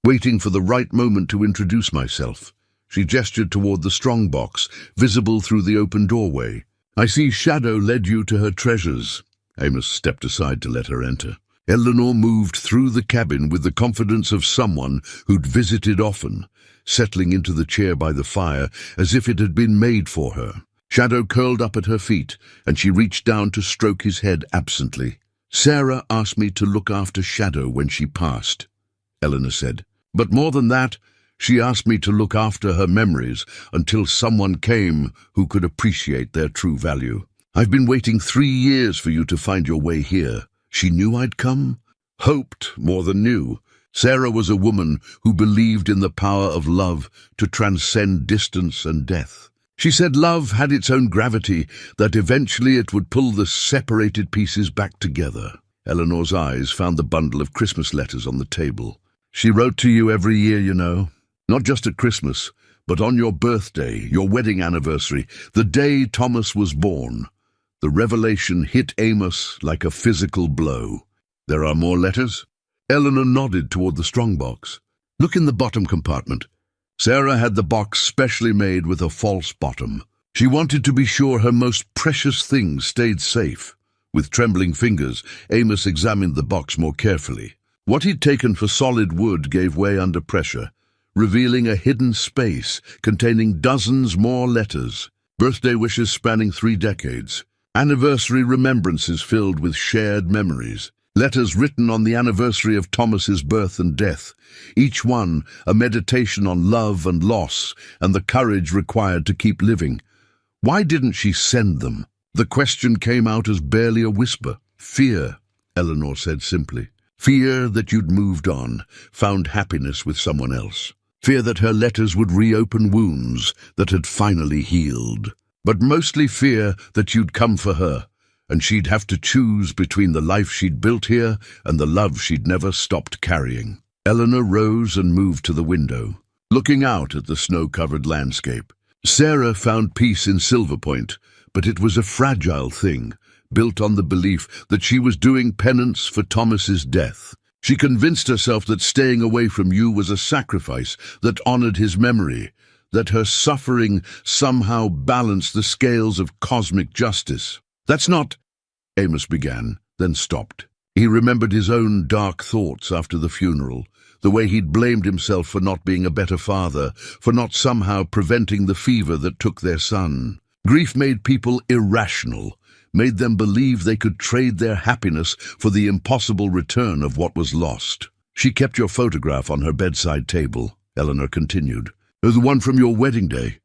waiting for the right moment to introduce myself." She gestured toward the strongbox, visible through the open doorway. "I see Shadow led you to her treasures." Amos stepped aside to let her enter. Eleanor moved through the cabin with the confidence of someone who'd visited often, settling into the chair by the fire as if it had been made for her. Shadow curled up at her feet, and she reached down to stroke his head absently. "Sarah asked me to look after Shadow when she passed," Eleanor said. "But more than that, she asked me to look after her memories until someone came who could appreciate their true value. I've been waiting 3 years for you to find your way here. She knew I'd come? Hoped more than knew. Sarah was a woman who believed in the power of love to transcend distance and death. She said love had its own gravity, that eventually it would pull the separated pieces back together." Eleanor's eyes found the bundle of Christmas letters on the table. "She wrote to you every year, you know. Not just at Christmas, but on your birthday, your wedding anniversary, the day Thomas was born." The revelation hit Amos like a physical blow. "There are more letters?" Eleanor nodded toward the strongbox. "Look in the bottom compartment." Sarah had the box specially made with a false bottom. She wanted to be sure her most precious things stayed safe. With trembling fingers, Amos examined the box more carefully. What he'd taken for solid wood gave way under pressure, revealing a hidden space containing dozens more letters. Birthday wishes spanning 3 decades. Anniversary remembrances filled with shared memories. Letters written on the anniversary of Thomas's birth and death, each one a meditation on love and loss and the courage required to keep living. Why didn't she send them? The question came out as barely a whisper. "Fear," Eleanor said simply. "Fear that you'd moved on, found happiness with someone else. Fear that her letters would reopen wounds that had finally healed. But mostly fear that you'd come for her, and she'd have to choose between the life she'd built here and the love she'd never stopped carrying." Eleanor rose and moved to the window, looking out at the snow-covered landscape. Sarah found peace in Silver Point, but it was a fragile thing, built on the belief that she was doing penance for Thomas's death. She convinced herself that staying away from you was a sacrifice that honored his memory, that her suffering somehow balanced the scales of cosmic justice. "That's not—" Amos began, then stopped. He remembered his own dark thoughts after the funeral, the way he'd blamed himself for not being a better father, for not somehow preventing the fever that took their son. Grief made people irrational, made them believe they could trade their happiness for the impossible return of what was lost. "She kept your photograph on her bedside table," Eleanor continued. "The one from your wedding day,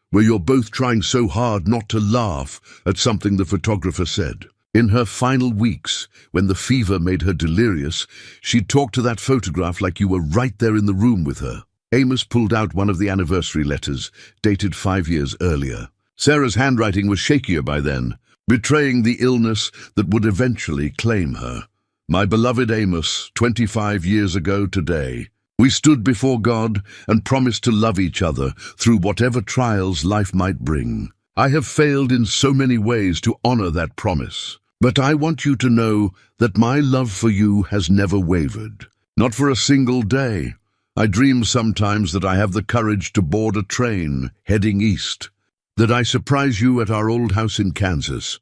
where you're both trying so hard not to laugh at something the photographer said. In her final weeks, when the fever made her delirious, she'd talk to that photograph like you were right there in the room with her." Amos pulled out one of the anniversary letters, dated 5 years earlier. Sarah's handwriting was shakier by then, betraying the illness that would eventually claim her. "My beloved Amos, 25 years ago today. We stood before God and promised to love each other through whatever trials life might bring. I have failed in so many ways to honor that promise, but I want you to know that my love for you has never wavered. Not for a single day. I dream sometimes that I have the courage to board a train heading east, that I surprise you at our old house in Kansas.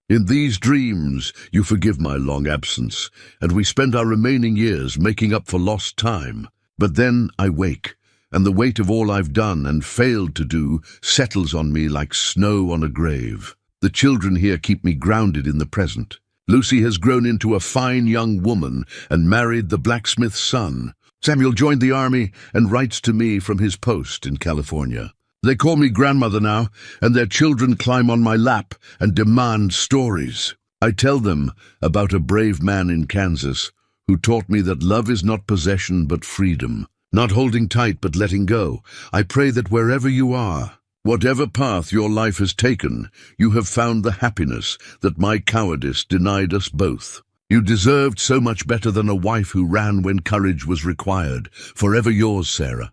In these dreams, you forgive my long absence, and we spend our remaining years making up for lost time. But then I wake, and the weight of all I've done and failed to do settles on me like snow on a grave. The children here keep me grounded in the present. Lucy has grown into a fine young woman and married the blacksmith's son. Samuel joined the army and writes to me from his post in California. They call me grandmother now, and their children climb on my lap and demand stories. I tell them about a brave man in Kansas who taught me that love is not possession but freedom, not holding tight but letting go. I pray that wherever you are, whatever path your life has taken, you have found the happiness that my cowardice denied us both. You deserved so much better than a wife who ran when courage was required. Forever yours, Sarah.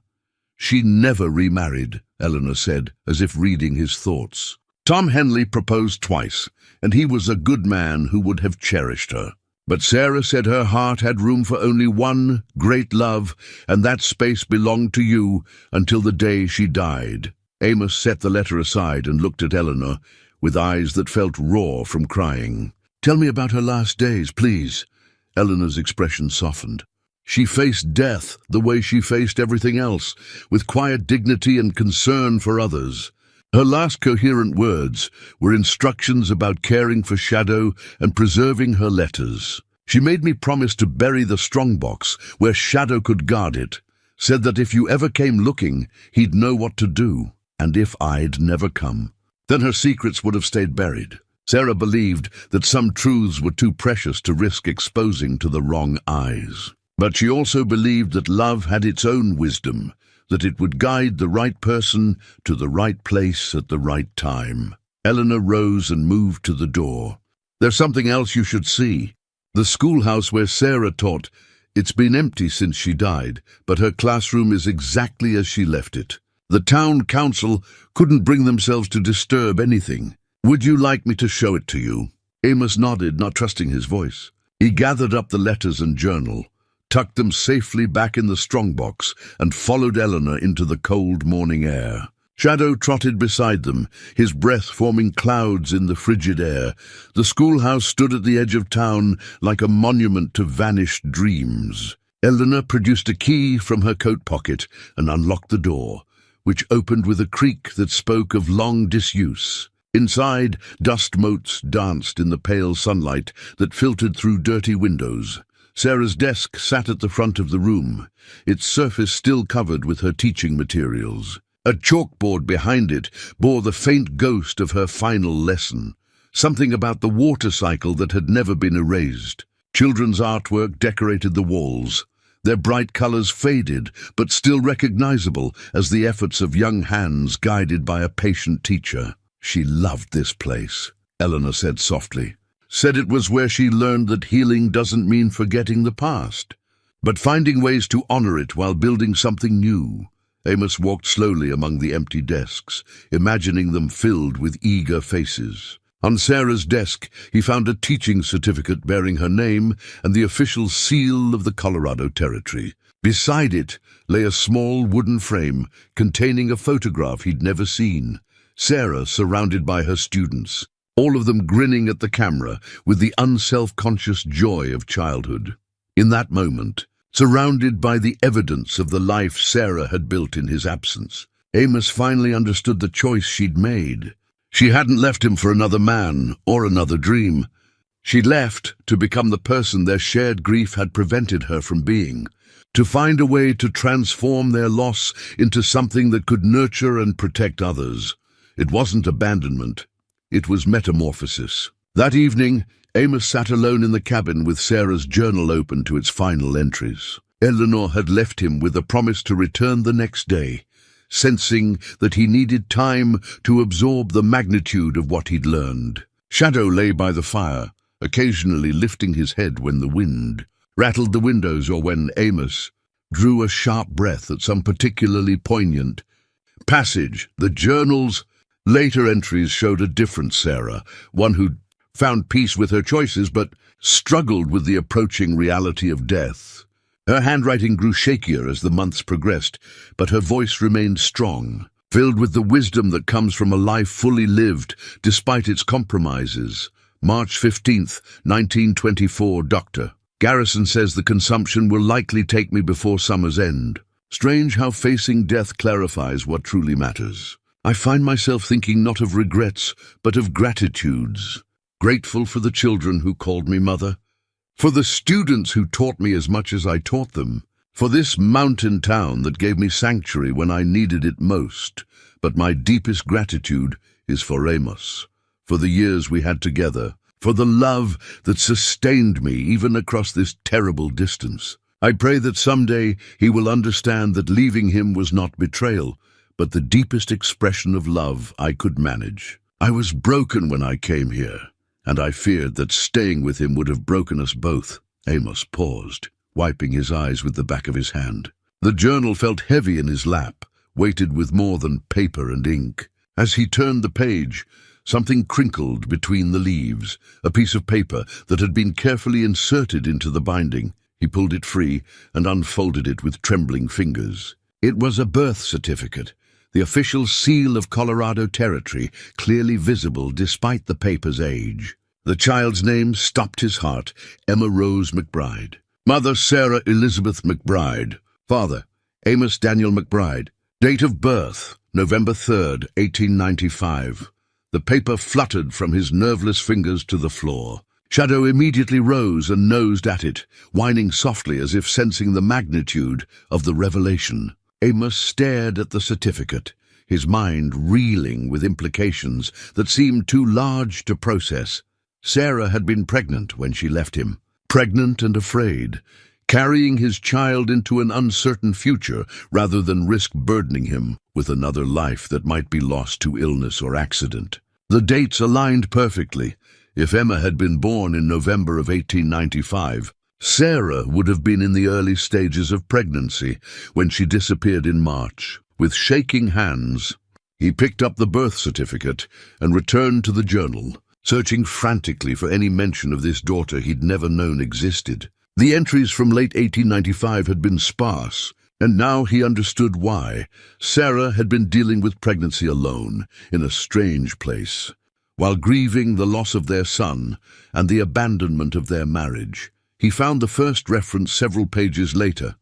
She never remarried, Eleanor said, as if reading his thoughts. Tom Henley proposed twice, and he was a good man who would have cherished her. But Sarah said her heart had room for only one great love, and that space belonged to you until the day she died. Amos set the letter aside and looked at Eleanor with eyes that felt raw from crying. Tell me about her last days, please. Eleanor's expression softened. She faced death the way she faced everything else, with quiet dignity and concern for others. Her last coherent words were instructions about caring for Shadow and preserving her letters. She made me promise to bury the strongbox where Shadow could guard it, said that if you ever came looking, he'd know what to do, and if I'd never come, then her secrets would have stayed buried. Sarah believed that some truths were too precious to risk exposing to the wrong eyes. But she also believed that love had its own wisdom, that it would guide the right person to the right place at the right time. Eleanor rose and moved to the door. There's something else you should see. The schoolhouse where Sarah taught. It's been empty since she died, but her classroom is exactly as she left it. The town council couldn't bring themselves to disturb anything. Would you like me to show it to you? Amos nodded, not trusting his voice. He gathered up the letters and journal, tucked them safely back in the strongbox, and followed Eleanor into the cold morning air. Shadow trotted beside them, his breath forming clouds in the frigid air. The schoolhouse stood at the edge of town like a monument to vanished dreams. Eleanor produced a key from her coat pocket and unlocked the door, which opened with a creak that spoke of long disuse. Inside, dust motes danced in the pale sunlight that filtered through dirty windows. Sarah's desk sat at the front of the room, its surface still covered with her teaching materials. A chalkboard behind it bore the faint ghost of her final lesson, something about the water cycle that had never been erased. Children's artwork decorated the walls, their bright colors faded but still recognizable as the efforts of young hands guided by a patient teacher. She loved this place, Eleanor said softly. Said it was where she learned that healing doesn't mean forgetting the past, but finding ways to honor it while building something new. Amos walked slowly among the empty desks, imagining them filled with eager faces. On Sarah's desk, he found a teaching certificate bearing her name and the official seal of the Colorado Territory. Beside it lay a small wooden frame containing a photograph he'd never seen. Sarah surrounded by her students, all of them grinning at the camera with the unself-conscious joy of childhood. In that moment, surrounded by the evidence of the life Sarah had built in his absence, Amos finally understood the choice she'd made. She hadn't left him for another man or another dream. She'd left to become the person their shared grief had prevented her from being, to find a way to transform their loss into something that could nurture and protect others. It wasn't abandonment. It was metamorphosis. That evening, Amos sat alone in the cabin with Sarah's journal open to its final entries. Eleanor had left him with a promise to return the next day, sensing that he needed time to absorb the magnitude of what he'd learned. Shadow lay by the fire, occasionally lifting his head when the wind rattled the windows or when Amos drew a sharp breath at some particularly poignant passage. The journal's later entries showed a different Sarah, one who found peace with her choices but struggled with the approaching reality of death. Her handwriting grew shakier as the months progressed, but her voice remained strong, filled with the wisdom that comes from a life fully lived, despite its compromises. March 15th, 1924, Dr. Garrison says the consumption will likely take me before summer's end. Strange how facing death clarifies what truly matters. I find myself thinking not of regrets, but of gratitudes. Grateful for the children who called me mother, for the students who taught me as much as I taught them, for this mountain town that gave me sanctuary when I needed it most. But my deepest gratitude is for Amos, for the years we had together, for the love that sustained me even across this terrible distance. I pray that someday he will understand that leaving him was not betrayal, but the deepest expression of love I could manage. I was broken when I came here, and I feared that staying with him would have broken us both. Amos paused, wiping his eyes with the back of his hand. The journal felt heavy in his lap, weighted with more than paper and ink. As he turned the page, something crinkled between the leaves, a piece of paper that had been carefully inserted into the binding. He pulled it free and unfolded it with trembling fingers. It was a birth certificate, the official seal of Colorado Territory, clearly visible despite the paper's age. The child's name stopped his heart: Emma Rose McBride. Mother Sarah Elizabeth McBride. Father Amos Daniel McBride. Date of birth November 3rd, 1895. The paper fluttered from his nerveless fingers to the floor. Shadow immediately rose and nosed at it, whining softly as if sensing the magnitude of the revelation. Amos stared at the certificate, his mind reeling with implications that seemed too large to process. Sarah had been pregnant when she left him, pregnant and afraid, carrying his child into an uncertain future rather than risk burdening him with another life that might be lost to illness or accident. The dates aligned perfectly. If Emma had been born in November of 1895, Sarah would have been in the early stages of pregnancy when she disappeared in March. With shaking hands, he picked up the birth certificate and returned to the journal, searching frantically for any mention of this daughter he'd never known existed. The entries from late 1895 had been sparse, and now he understood why. Sarah had been dealing with pregnancy alone, in a strange place, while grieving the loss of their son and the abandonment of their marriage. He found the first reference several pages later.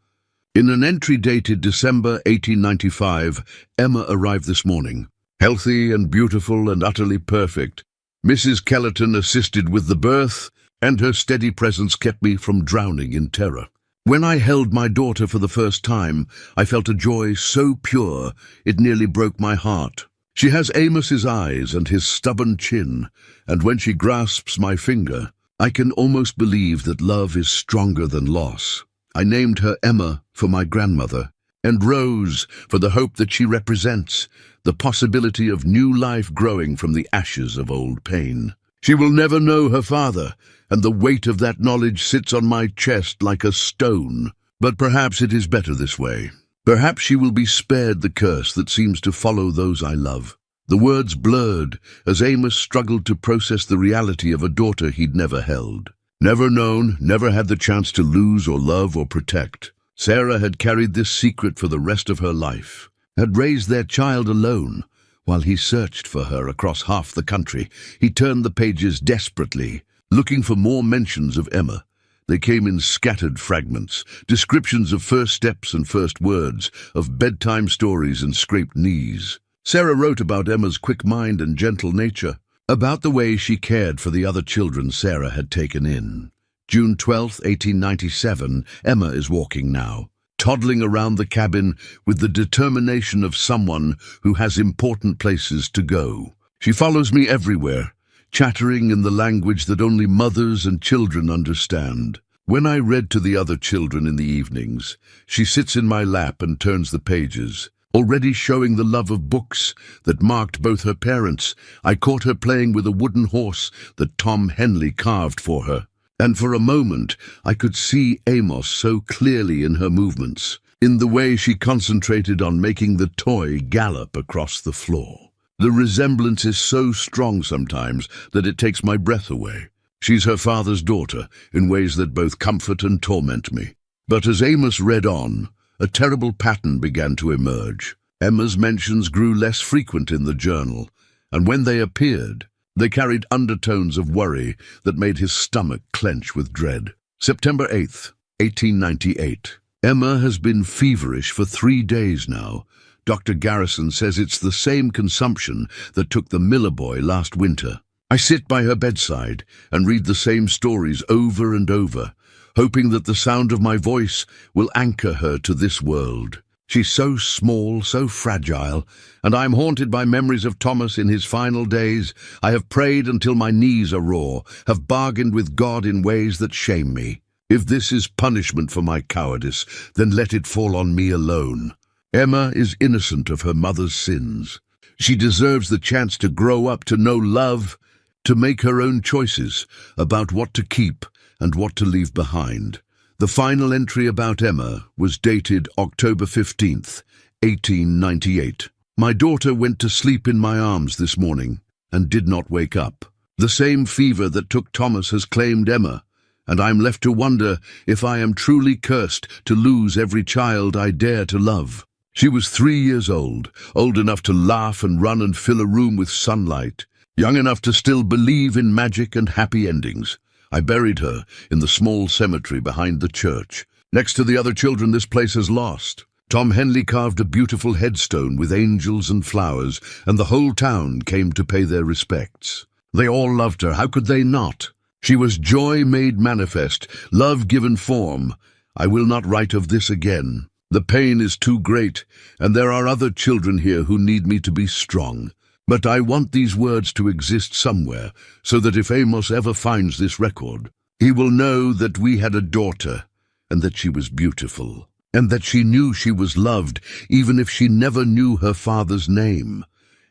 In an entry dated December 1895, Emma arrived this morning, healthy and beautiful and utterly perfect. Mrs. Kellerton assisted with the birth, and her steady presence kept me from drowning in terror. When I held my daughter for the first time, I felt a joy so pure it nearly broke my heart. She has Amos's eyes and his stubborn chin, and when she grasps my finger, I can almost believe that love is stronger than loss. I named her Emma for my grandmother, and Rose for the hope that she represents, the possibility of new life growing from the ashes of old pain. She will never know her father, and the weight of that knowledge sits on my chest like a stone. But perhaps it is better this way. Perhaps she will be spared the curse that seems to follow those I love. The words blurred as Amos struggled to process the reality of a daughter he'd never held. Never known, never had the chance to lose or love or protect. Sarah had carried this secret for the rest of her life, had raised their child alone. While he searched for her across half the country, he turned the pages desperately, looking for more mentions of Emma. They came in scattered fragments, descriptions of first steps and first words, of bedtime stories and scraped knees. Sarah wrote about Emma's quick mind and gentle nature, about the way she cared for the other children Sarah had taken in. June 12, 1897, Emma is walking now, toddling around the cabin with the determination of someone who has important places to go. She follows me everywhere, chattering in the language that only mothers and children understand. When I read to the other children in the evenings, she sits in my lap and turns the pages, already showing the love of books that marked both her parents. I caught her playing with a wooden horse that Tom Henley carved for her, and for a moment I could see Amos so clearly in her movements, in the way she concentrated on making the toy gallop across the floor. The resemblance is so strong sometimes that it takes my breath away. She's her father's daughter in ways that both comfort and torment me. But as Amos read on, a terrible pattern began to emerge. Emma's mentions grew less frequent in the journal, and when they appeared, they carried undertones of worry that made his stomach clench with dread. September 8th, 1898. Emma has been feverish for 3 days now. Dr. Garrison says it's the same consumption that took the Miller boy last winter. I sit by her bedside and read the same stories over and over, hoping that the sound of my voice will anchor her to this world. She's so small, so fragile, and I'm haunted by memories of Thomas in his final days. I have prayed until my knees are raw, have bargained with God in ways that shame me. If this is punishment for my cowardice, then let it fall on me alone. Emma is innocent of her mother's sins. She deserves the chance to grow up, to know love, to make her own choices about what to keep and what to leave behind. The final entry about Emma was dated October 15th, 1898. My daughter went to sleep in my arms this morning and did not wake up. The same fever that took Thomas has claimed Emma, and I'm left to wonder if I am truly cursed to lose every child I dare to love. She was 3 years old enough to laugh and run and fill a room with sunlight, young enough to still believe in magic and happy endings. I buried her in the small cemetery behind the church. Next to the other children this place has lost. Tom Henley carved a beautiful headstone with angels and flowers, and the whole town came to pay their respects. They all loved her. How could they not? She was joy made manifest, love given form. I will not write of this again. The pain is too great, and there are other children here who need me to be strong. But I want these words to exist somewhere, so that if Amos ever finds this record, he will know that we had a daughter, and that she was beautiful, and that she knew she was loved, even if she never knew her father's name.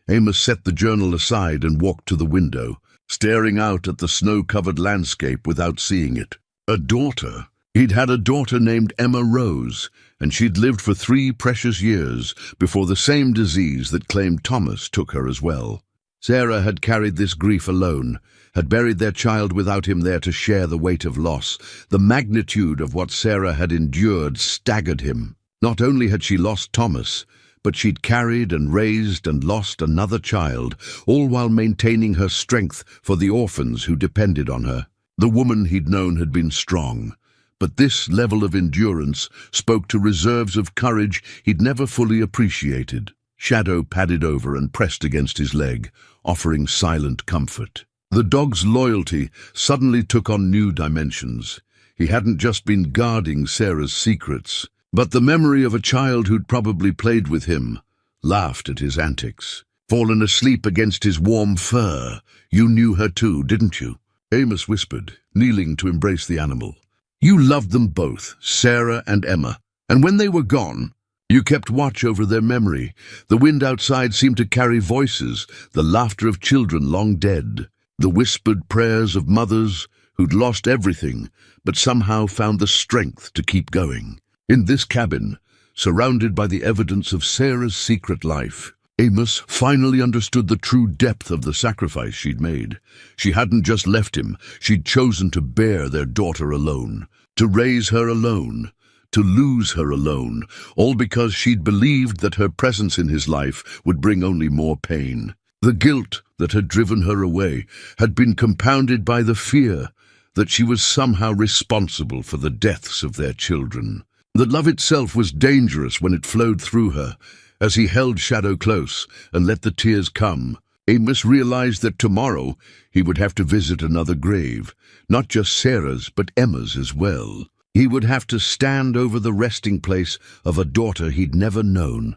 Amos set the journal aside and walked to the window, staring out at the snow-covered landscape without seeing it. A daughter? He'd had a daughter named Emma Rose, and she'd lived for 3 precious years before the same disease that claimed Thomas took her as well. Sarah had carried this grief alone, had buried their child without him there to share the weight of loss. The magnitude of what Sarah had endured staggered him. Not only had she lost Thomas, but she'd carried and raised and lost another child, all while maintaining her strength for the orphans who depended on her. The woman he'd known had been strong, but this level of endurance spoke to reserves of courage he'd never fully appreciated. Shadow padded over and pressed against his leg, offering silent comfort. The dog's loyalty suddenly took on new dimensions. He hadn't just been guarding Sarah's secrets, but the memory of a child who'd probably played with him, laughed at his antics, fallen asleep against his warm fur. You knew her too, didn't you? Amos whispered, kneeling to embrace the animal. You loved them both, Sarah and Emma, and when they were gone, you kept watch over their memory. The wind outside seemed to carry voices, the laughter of children long dead, the whispered prayers of mothers who'd lost everything, but somehow found the strength to keep going. In this cabin, surrounded by the evidence of Sarah's secret life, Amos finally understood the true depth of the sacrifice she'd made. She hadn't just left him, she'd chosen to bear their daughter alone, to raise her alone, to lose her alone, all because she'd believed that her presence in his life would bring only more pain. The guilt that had driven her away had been compounded by the fear that she was somehow responsible for the deaths of their children. That love itself was dangerous when it flowed through her. As he held Shadow close and let the tears come, Amos realized that tomorrow he would have to visit another grave, not just Sarah's, but Emma's as well. He would have to stand over the resting place of a daughter he'd never known,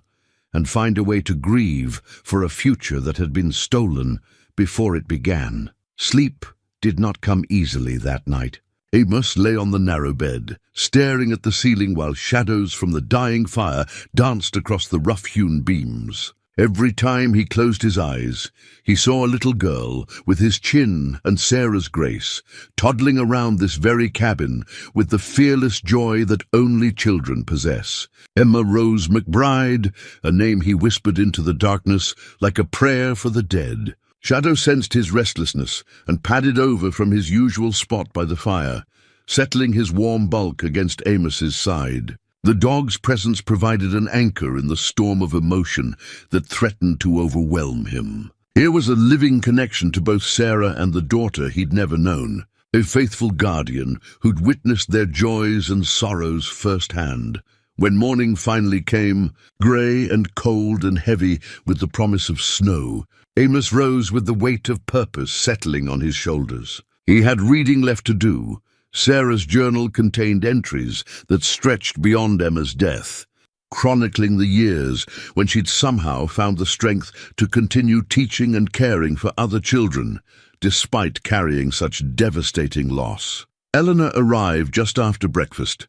and find a way to grieve for a future that had been stolen before it began. Sleep did not come easily that night. Amos lay on the narrow bed, staring at the ceiling while shadows from the dying fire danced across the rough-hewn beams. Every time he closed his eyes, he saw a little girl with his chin and Sarah's grace, toddling around this very cabin with the fearless joy that only children possess. Emma Rose McBride, a name he whispered into the darkness like a prayer for the dead. Shadow sensed his restlessness and padded over from his usual spot by the fire. settling his warm bulk against Amos's side. The dog's presence provided an anchor in the storm of emotion that threatened to overwhelm him. Here was a living connection to both Sarah and the daughter he'd never known, a faithful guardian who'd witnessed their joys and sorrows firsthand. When morning finally came, grey and cold and heavy with the promise of snow, Amos rose with the weight of purpose settling on his shoulders. He had reading left to do. Sarah's journal contained entries that stretched beyond Emma's death, chronicling the years when she'd somehow found the strength to continue teaching and caring for other children, despite carrying such devastating loss. Eleanor arrived just after breakfast,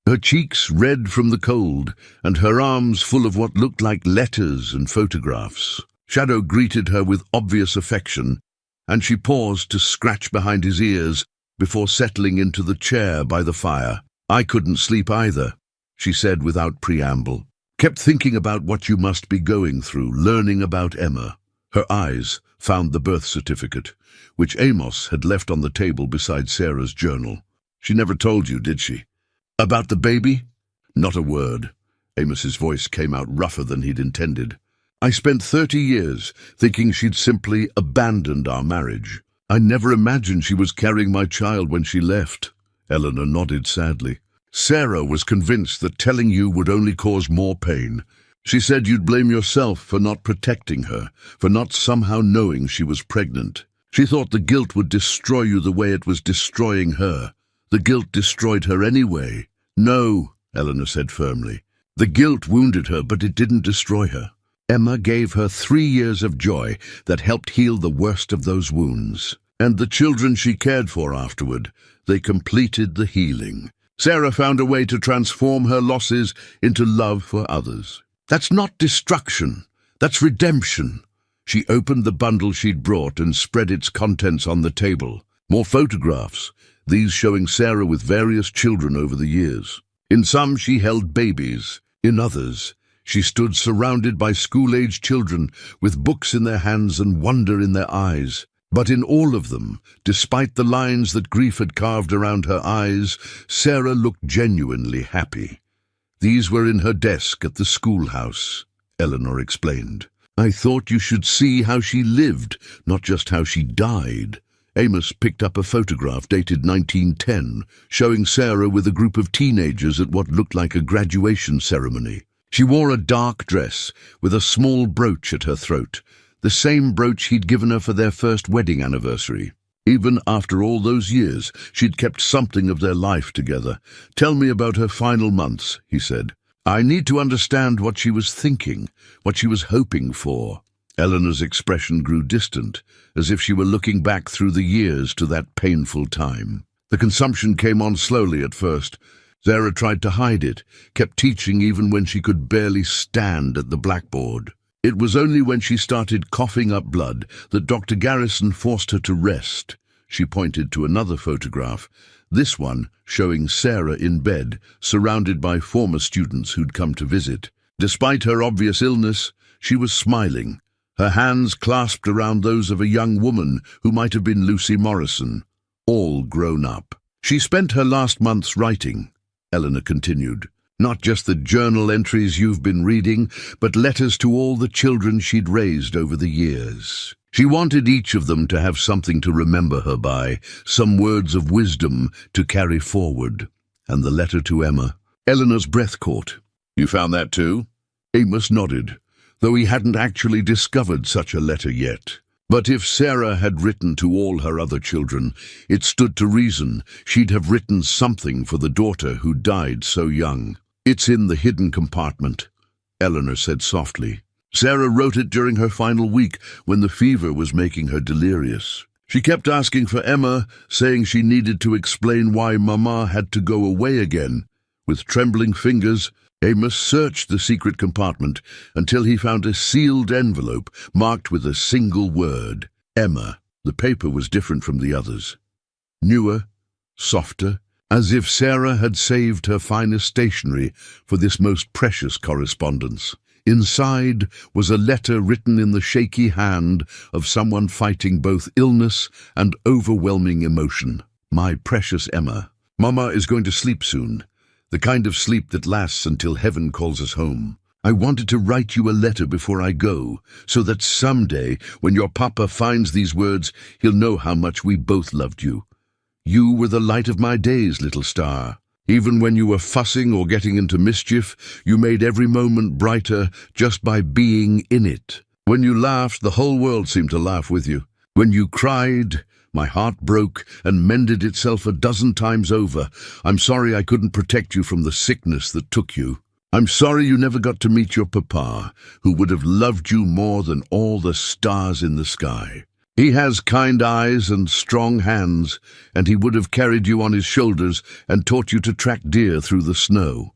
her cheeks red from the cold and her arms full of what looked like letters and photographs. Shadow greeted her with obvious affection, and she paused to scratch behind his ears before settling into the chair by the fire. "I couldn't sleep either," she said without preamble. "Kept thinking about what you must be going through, learning about Emma." Her eyes found the birth certificate, which Amos had left on the table beside Sarah's journal. "She never told you, did she? About the baby?" "Not a word." Amos's voice came out rougher than he'd intended. "I spent 30 years thinking she'd simply abandoned our marriage. I never imagined she was carrying my child when she left." Eleanor nodded sadly. "Sarah was convinced that telling you would only cause more pain. She said you'd blame yourself for not protecting her, for not somehow knowing she was pregnant. She thought the guilt would destroy you the way it was destroying her. The guilt destroyed her anyway." "No," Eleanor said firmly. "The guilt wounded her, but it didn't destroy her. Emma gave her 3 years of joy that helped heal the worst of those wounds. And the children she cared for afterward, they completed the healing. Sarah found a way to transform her losses into love for others. That's not destruction, that's redemption." She opened the bundle she'd brought and spread its contents on the table. More photographs, these showing Sarah with various children over the years. In some she held babies, in others she stood surrounded by school-age children with books in their hands and wonder in their eyes. But in all of them, despite the lines that grief had carved around her eyes, Sarah looked genuinely happy. "These were in her desk at the schoolhouse," Eleanor explained. "I thought you should see how she lived, not just how she died." Amos picked up a photograph dated 1910, showing Sarah with a group of teenagers at what looked like a graduation ceremony. She wore a dark dress with a small brooch at her throat, the same brooch he'd given her for their first wedding anniversary. Even after all those years, she'd kept something of their life together. "Tell me about her final months," he said. "I need to understand what she was thinking, what she was hoping for." Eleanor's expression grew distant, as if she were looking back through the years to that painful time. The consumption came on slowly at first. Sarah tried to hide it, kept teaching even when she could barely stand at the blackboard. It was only when she started coughing up blood that Dr. Garrison forced her to rest. She pointed to another photograph, this one showing Sarah in bed, surrounded by former students who'd come to visit. Despite her obvious illness, she was smiling, her hands clasped around those of a young woman who might have been Lucy Morrison, all grown up. "She spent her last months writing," Eleanor continued. "Not just the journal entries you've been reading, but letters to all the children she'd raised over the years. She wanted each of them to have something to remember her by, some words of wisdom to carry forward." And the letter to Emma. Eleanor's breath caught. "You found that too?" Amos nodded, though he hadn't actually discovered such a letter yet. But if Sarah had written to all her other children, it stood to reason she'd have written something for the daughter who died so young. "It's in the hidden compartment," Eleanor said softly. "Sarah wrote it during her final week when the fever was making her delirious. She kept asking for Emma, saying she needed to explain why Mama had to go away again." With trembling fingers, Amos searched the secret compartment until he found a sealed envelope marked with a single word, Emma. The paper was different from the others. Newer, softer, as if Sarah had saved her finest stationery for this most precious correspondence. Inside was a letter written in the shaky hand of someone fighting both illness and overwhelming emotion. "My precious Emma, Mama is going to sleep soon, the kind of sleep that lasts until heaven calls us home. I wanted to write you a letter before I go, so that someday, when your papa finds these words, he'll know how much we both loved you. You were the light of my days, little star. Even when you were fussing or getting into mischief, you made every moment brighter just by being in it. When you laughed, the whole world seemed to laugh with you. When you cried, my heart broke and mended itself a dozen times over. I'm sorry I couldn't protect you from the sickness that took you. I'm sorry you never got to meet your papa, who would have loved you more than all the stars in the sky. He has kind eyes and strong hands, and he would have carried you on his shoulders and taught you to track deer through the snow.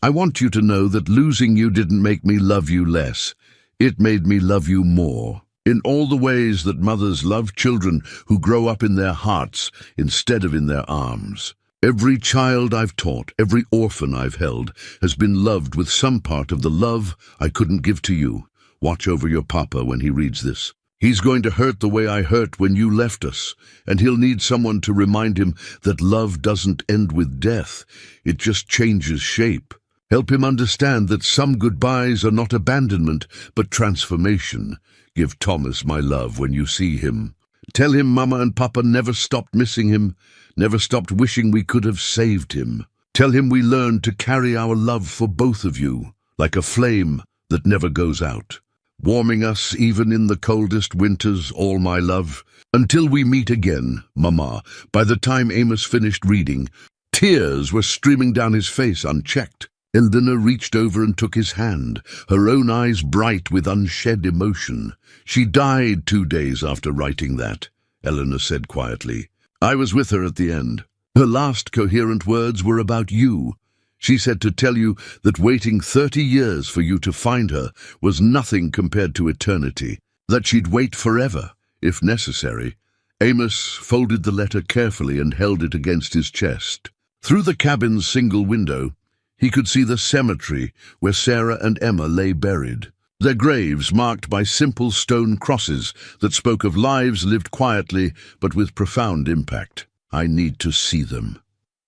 I want you to know that losing you didn't make me love you less. It made me love you more, in all the ways that mothers love children who grow up in their hearts instead of in their arms. Every child I've taught, every orphan I've held, has been loved with some part of the love I couldn't give to you. Watch over your papa when he reads this. He's going to hurt the way I hurt when you left us, and he'll need someone to remind him that love doesn't end with death. It just changes shape. Help him understand that some goodbyes are not abandonment, but transformation. Give Thomas my love when you see him. Tell him Mama and Papa never stopped missing him, never stopped wishing we could have saved him. Tell him we learned to carry our love for both of you, like a flame that never goes out, warming us even in the coldest winters, all my love. Until we meet again, Mama. By the time Amos finished reading, tears were streaming down his face unchecked. Elena reached over and took his hand, her own eyes bright with unshed emotion. She died 2 days after writing that, Elena said quietly. I was with her at the end. Her last coherent words were about you. She said to tell you that waiting 30 years for you to find her was nothing compared to eternity, that she'd wait forever, if necessary. Amos folded the letter carefully and held it against his chest. Through the cabin's single window, he could see the cemetery where Sarah and Emma lay buried, their graves marked by simple stone crosses that spoke of lives lived quietly but with profound impact. I need to see them,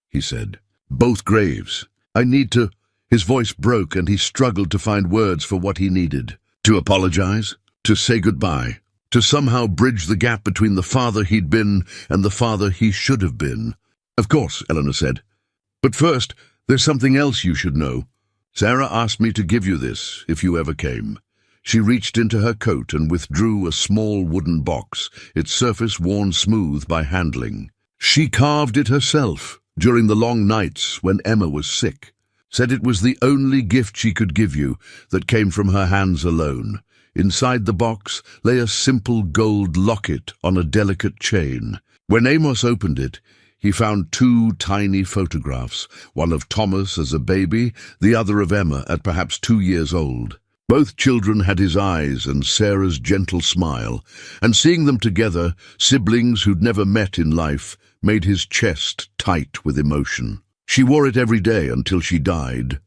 he said. Both graves. I need to... His voice broke and he struggled to find words for what he needed. To apologize, to say goodbye, to somehow bridge the gap between the father he'd been and the father he should have been. Of course, Eleanor said. But first, there's something else you should know. Sarah asked me to give you this, if you ever came. She reached into her coat and withdrew a small wooden box, its surface worn smooth by handling. She carved it herself during the long nights when Emma was sick. Said it was the only gift she could give you that came from her hands alone. Inside the box lay a simple gold locket on a delicate chain. When Amos opened it, he found 2 tiny photographs, one of Thomas as a baby, the other of Emma at perhaps 2 years old. Both children had his eyes and Sarah's gentle smile, and seeing them together, siblings who'd never met in life, made his chest tight with emotion. She wore it every day until she died,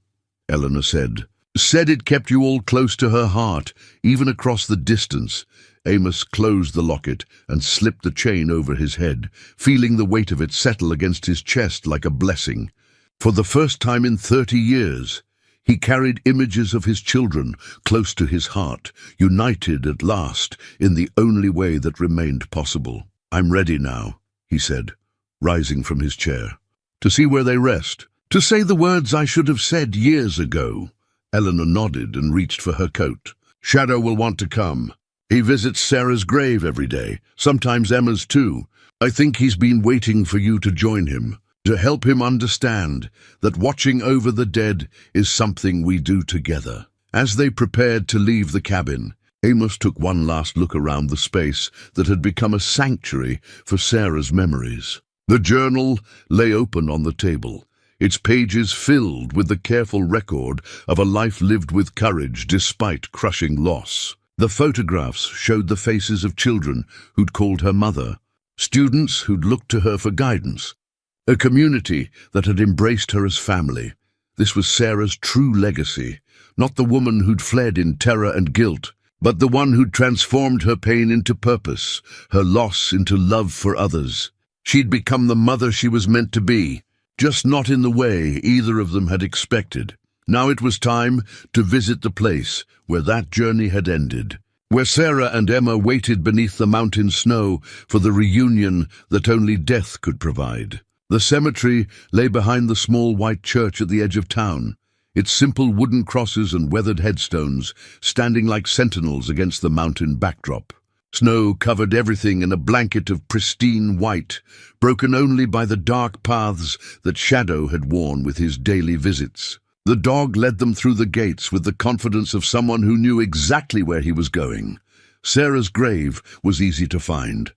Eleanor said. Said it kept you all close to her heart, even across the distance. Amos closed the locket and slipped the chain over his head, feeling the weight of it settle against his chest like a blessing. For the first time in 30 years, he carried images of his children close to his heart, united at last in the only way that remained possible. I'm ready now, he said, rising from his chair, to see where they rest, to say the words I should have said years ago. Eleanor nodded and reached for her coat. Shadow will want to come. He visits Sarah's grave every day, sometimes Emma's too. I think he's been waiting for you to join him, to help him understand that watching over the dead is something we do together. As they prepared to leave the cabin, Amos took one last look around the space that had become a sanctuary for Sarah's memories. The journal lay open on the table, its pages filled with the careful record of a life lived with courage despite crushing loss. The photographs showed the faces of children who'd called her mother, students who'd looked to her for guidance, a community that had embraced her as family. This was Sarah's true legacy, not the woman who'd fled in terror and guilt, but the one who'd transformed her pain into purpose, her loss into love for others. She'd become the mother she was meant to be, just not in the way either of them had expected. Now it was time to visit the place where that journey had ended, where Sarah and Emma waited beneath the mountain snow for the reunion that only death could provide. The cemetery lay behind the small white church at the edge of town, its simple wooden crosses and weathered headstones standing like sentinels against the mountain backdrop. Snow covered everything in a blanket of pristine white, broken only by the dark paths that Shadow had worn with his daily visits. The dog led them through the gates with the confidence of someone who knew exactly where he was going. Sarah's grave was easy to find.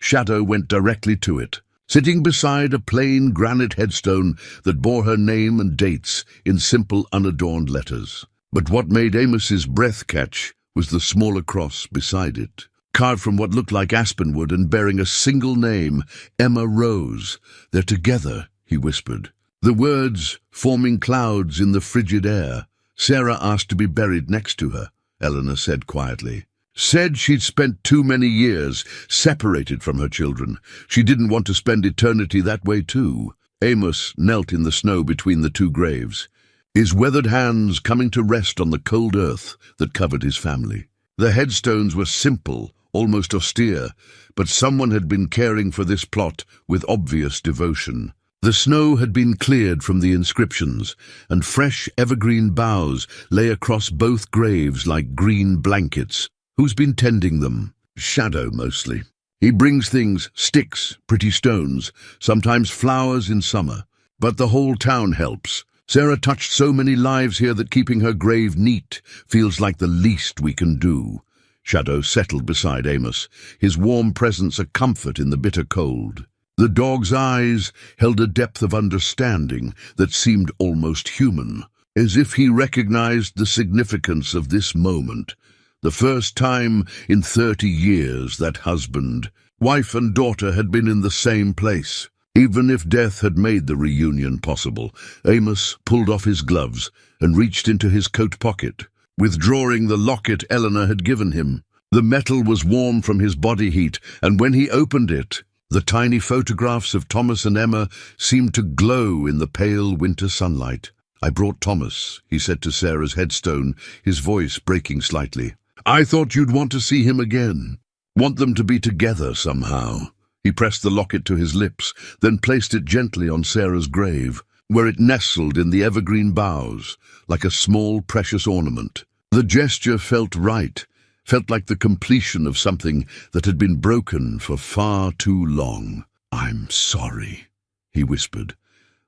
Shadow went directly to it, sitting beside a plain granite headstone that bore her name and dates in simple, unadorned letters. But what made Amos's breath catch was the smaller cross beside it, carved from what looked like aspenwood and bearing a single name, Emma Rose. "They're together," he whispered, the words forming clouds in the frigid air. "Sarah asked to be buried next to her," Eleanor said quietly. "Said she'd spent too many years separated from her children. She didn't want to spend eternity that way too." Amos knelt in the snow between the two graves, his weathered hands coming to rest on the cold earth that covered his family. The headstones were simple, almost austere, but someone had been caring for this plot with obvious devotion. The snow had been cleared from the inscriptions, and fresh evergreen boughs lay across both graves like green blankets. "Who's been tending them?" "Shadow, mostly. He brings things, sticks, pretty stones, sometimes flowers in summer. But the whole town helps. Sarah touched so many lives here that keeping her grave neat feels like the least we can do." Shadow settled beside Amos, his warm presence a comfort in the bitter cold. The dog's eyes held a depth of understanding that seemed almost human, as if he recognized the significance of this moment. The first time in 30 years that husband, wife and daughter had been in the same place. Even if death had made the reunion possible, Amos pulled off his gloves and reached into his coat pocket, withdrawing the locket Eleanor had given him. The metal was warm from his body heat, and when he opened it, the tiny photographs of Thomas and Emma seemed to glow in the pale winter sunlight. "I brought Thomas," he said to Sarah's headstone, his voice breaking slightly. "I thought you'd want to see him again, want them to be together somehow." He pressed the locket to his lips, then placed it gently on Sarah's grave, where it nestled in the evergreen boughs, like a small, precious ornament. The gesture felt right, felt like the completion of something that had been broken for far too long. "I'm sorry," he whispered,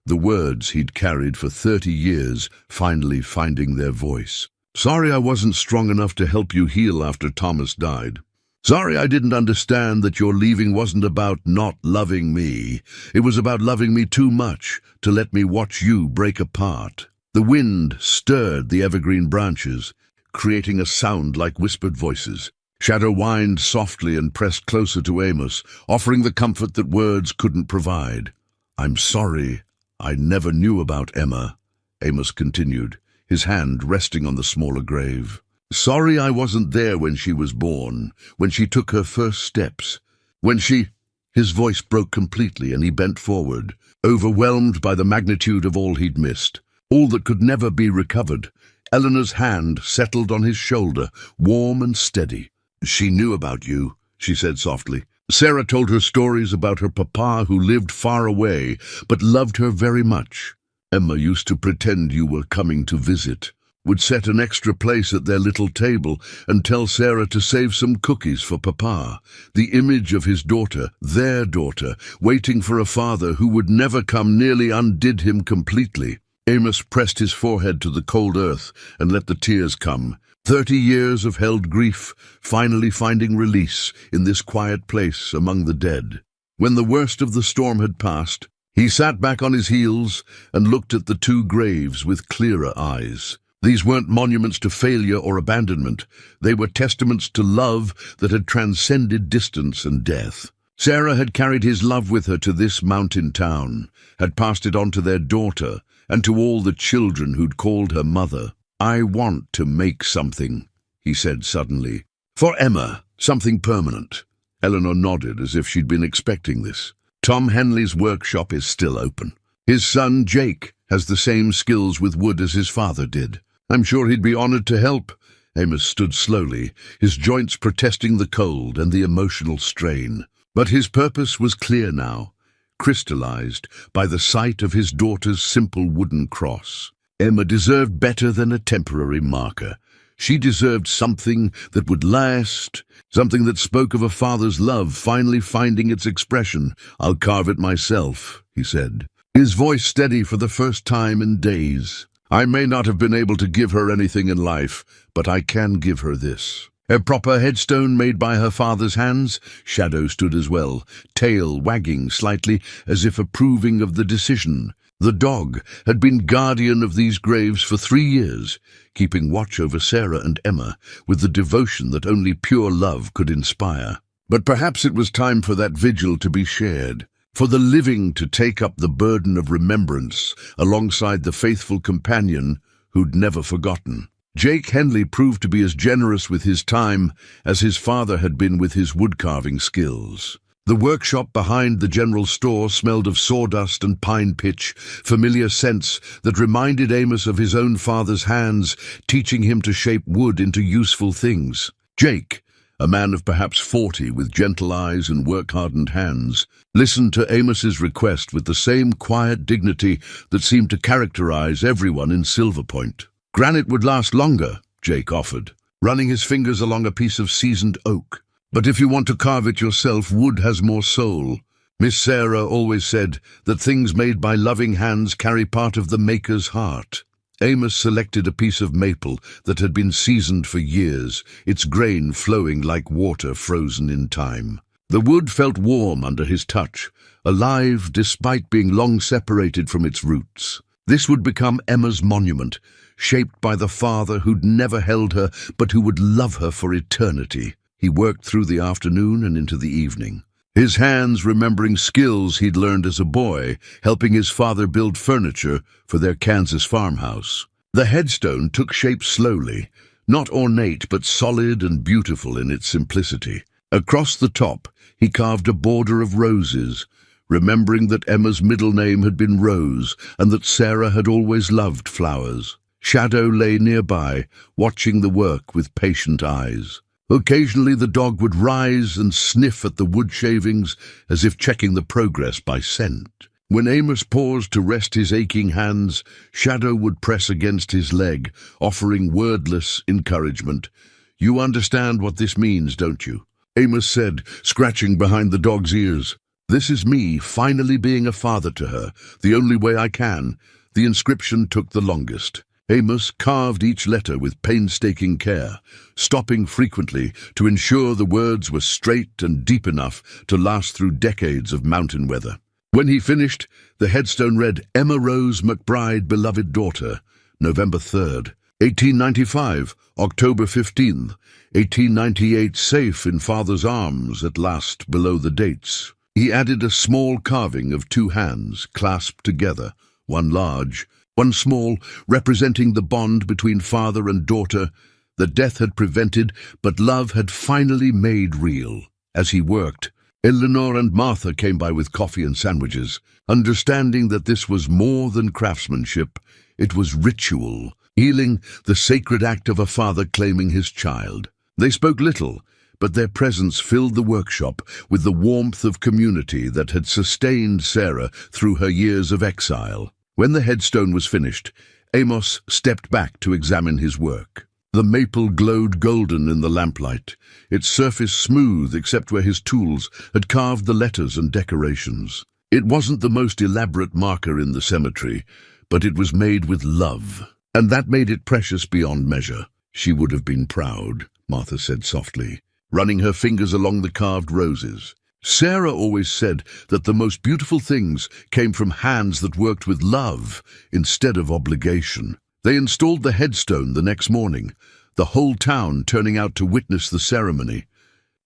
the words he'd carried for 30 years finally finding their voice. "Sorry I wasn't strong enough to help you heal after Thomas died. Sorry I didn't understand that your leaving wasn't about not loving me. It was about loving me too much to let me watch you break apart." The wind stirred the evergreen branches, creating a sound like whispered voices. Shadow whined softly and pressed closer to Amos, offering the comfort that words couldn't provide. "I'm sorry I never knew about Emma," Amos continued, his hand resting on the smaller grave. "Sorry I wasn't there when she was born, when she took her first steps, when she—" His voice broke completely and he bent forward, overwhelmed by the magnitude of all he'd missed, all that could never be recovered. Eleanor's hand settled on his shoulder, warm and steady. "She knew about you," she said softly. "Sarah told her stories about her papa who lived far away, but loved her very much. Emma used to pretend you were coming to visit, would set an extra place at their little table and tell Sarah to save some cookies for Papa. The image of his daughter, their daughter, waiting for a father who would never come nearly undid him completely." Amos pressed his forehead to the cold earth and let the tears come. 30 years of held grief, finally finding release in this quiet place among the dead. When the worst of the storm had passed, he sat back on his heels and looked at the two graves with clearer eyes. These weren't monuments to failure or abandonment. They were testaments to love that had transcended distance and death. Sarah had carried his love with her to this mountain town, had passed it on to their daughter, and to all the children who'd called her mother. "I want to make something," he said suddenly. "For Emma, something permanent." Eleanor nodded as if she'd been expecting this. "Tom Henley's workshop is still open. His son, Jake, has the same skills with wood as his father did. I'm sure he'd be honored to help." Amos stood slowly, his joints protesting the cold and the emotional strain. But his purpose was clear now, crystallized by the sight of his daughter's simple wooden cross. Emma deserved better than a temporary marker. She deserved something that would last, something that spoke of a father's love finally finding its expression. "I'll carve it myself," he said, his voice steady for the first time in days. "I may not have been able to give her anything in life, but I can give her this." A proper headstone made by her father's hands. Shadow stood as well, tail wagging slightly as if approving of the decision. The dog had been guardian of these graves for 3 years, keeping watch over Sarah and Emma with the devotion that only pure love could inspire. But perhaps it was time for that vigil to be shared, for the living to take up the burden of remembrance alongside the faithful companion who'd never forgotten. Jake Henley proved to be as generous with his time as his father had been with his woodcarving skills. The workshop behind the general store smelled of sawdust and pine pitch, familiar scents that reminded Amos of his own father's hands, teaching him to shape wood into useful things. Jake, a man of perhaps 40 with gentle eyes and work-hardened hands, listened to Amos's request with the same quiet dignity that seemed to characterize everyone in Silver Point. "Granite would last longer," Jake offered, running his fingers along a piece of seasoned oak. "But if you want to carve it yourself, wood has more soul. Miss Sarah always said that things made by loving hands carry part of the maker's heart." Amos selected a piece of maple that had been seasoned for years, its grain flowing like water frozen in time. The wood felt warm under his touch, alive despite being long separated from its roots. This would become Emma's monument, shaped by the father who'd never held her but who would love her for eternity. He worked through the afternoon and into the evening, his hands remembering skills he'd learned as a boy, helping his father build furniture for their Kansas farmhouse. The headstone took shape slowly, not ornate but solid and beautiful in its simplicity. Across the top, he carved a border of roses, remembering that Emma's middle name had been Rose and that Sarah had always loved flowers. Shadow lay nearby, watching the work with patient eyes. Occasionally the dog would rise and sniff at the wood shavings as if checking the progress by scent. When Amos paused to rest his aching hands, Shadow would press against his leg, offering wordless encouragement. "You understand what this means, don't you?" Amos said, scratching behind the dog's ears. "This is me finally being a father to her, the only way I can." The inscription took the longest. Amos carved each letter with painstaking care, stopping frequently to ensure the words were straight and deep enough to last through decades of mountain weather. When he finished, the headstone read, "Emma Rose McBride, beloved daughter, November 3rd, 1895, October 15th, 1898, safe in father's arms at last below the dates." He added a small carving of 2 hands clasped together, one large, one small, representing the bond between father and daughter that death had prevented but love had finally made real. As he worked, Eleanor and Martha came by with coffee and sandwiches, understanding that this was more than craftsmanship, it was ritual, healing, the sacred act of a father claiming his child. They spoke little, but their presence filled the workshop with the warmth of community that had sustained Sarah through her years of exile. When the headstone was finished, Amos stepped back to examine his work. The maple glowed golden in the lamplight, its surface smooth except where his tools had carved the letters and decorations. It wasn't the most elaborate marker in the cemetery, but it was made with love, and that made it precious beyond measure. "She would have been proud," Martha said softly, running her fingers along the carved roses. Sarah always said that the most beautiful things came from hands that worked with love instead of obligation. They installed the headstone the next morning, the whole town turning out to witness the ceremony.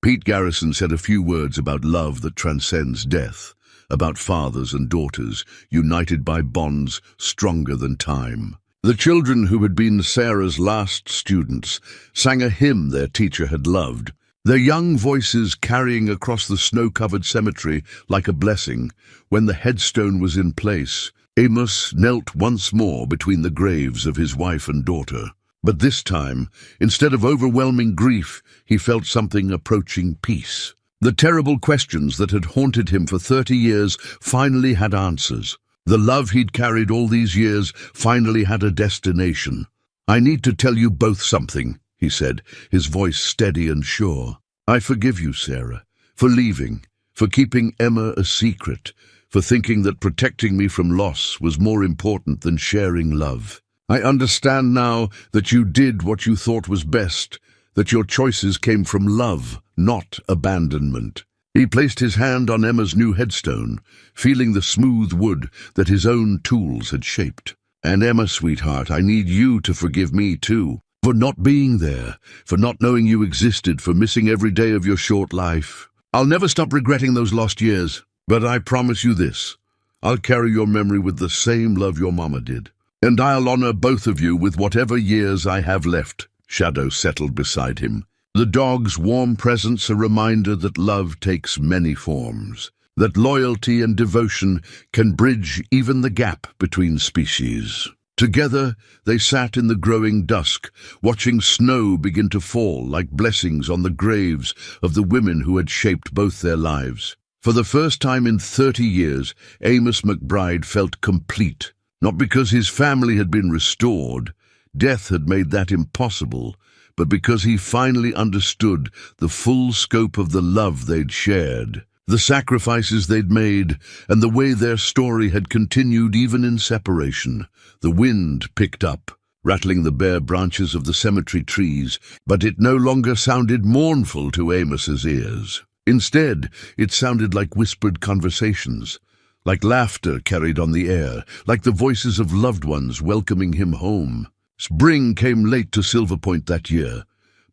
Pete Garrison said a few words about love that transcends death, about fathers and daughters united by bonds stronger than time. The children who had been Sarah's last students sang a hymn their teacher had loved, their young voices carrying across the snow-covered cemetery like a blessing. When the headstone was in place, Amos knelt once more between the graves of his wife and daughter. But this time, instead of overwhelming grief, he felt something approaching peace. The terrible questions that had haunted him for 30 years finally had answers. The love he'd carried all these years finally had a destination. "I need to tell you both something," he said, his voice steady and sure. "I forgive you, Sarah, for leaving, for keeping Emma a secret, for thinking that protecting me from loss was more important than sharing love. I understand now that you did what you thought was best, that your choices came from love, not abandonment." He placed his hand on Emma's new headstone, feeling the smooth wood that his own tools had shaped. "And Emma, sweetheart, I need you to forgive me too, for not being there, for not knowing you existed, for missing every day of your short life. I'll never stop regretting those lost years, but I promise you this, I'll carry your memory with the same love your mama did. And I'll honor both of you with whatever years I have left." Shadow settled beside him. The dog's warm presence a reminder that love takes many forms, that loyalty and devotion can bridge even the gap between species. Together, they sat in the growing dusk, watching snow begin to fall like blessings on the graves of the women who had shaped both their lives. For the first time in 30 years, Amos McBride felt complete. Not because his family had been restored, death had made that impossible, but because he finally understood the full scope of the love they'd shared, the sacrifices they'd made, and the way their story had continued even in separation. The wind picked up, rattling the bare branches of the cemetery trees, but it no longer sounded mournful to Amos's ears. Instead, it sounded like whispered conversations, like laughter carried on the air, like the voices of loved ones welcoming him home. Spring came late to Silver Point that year,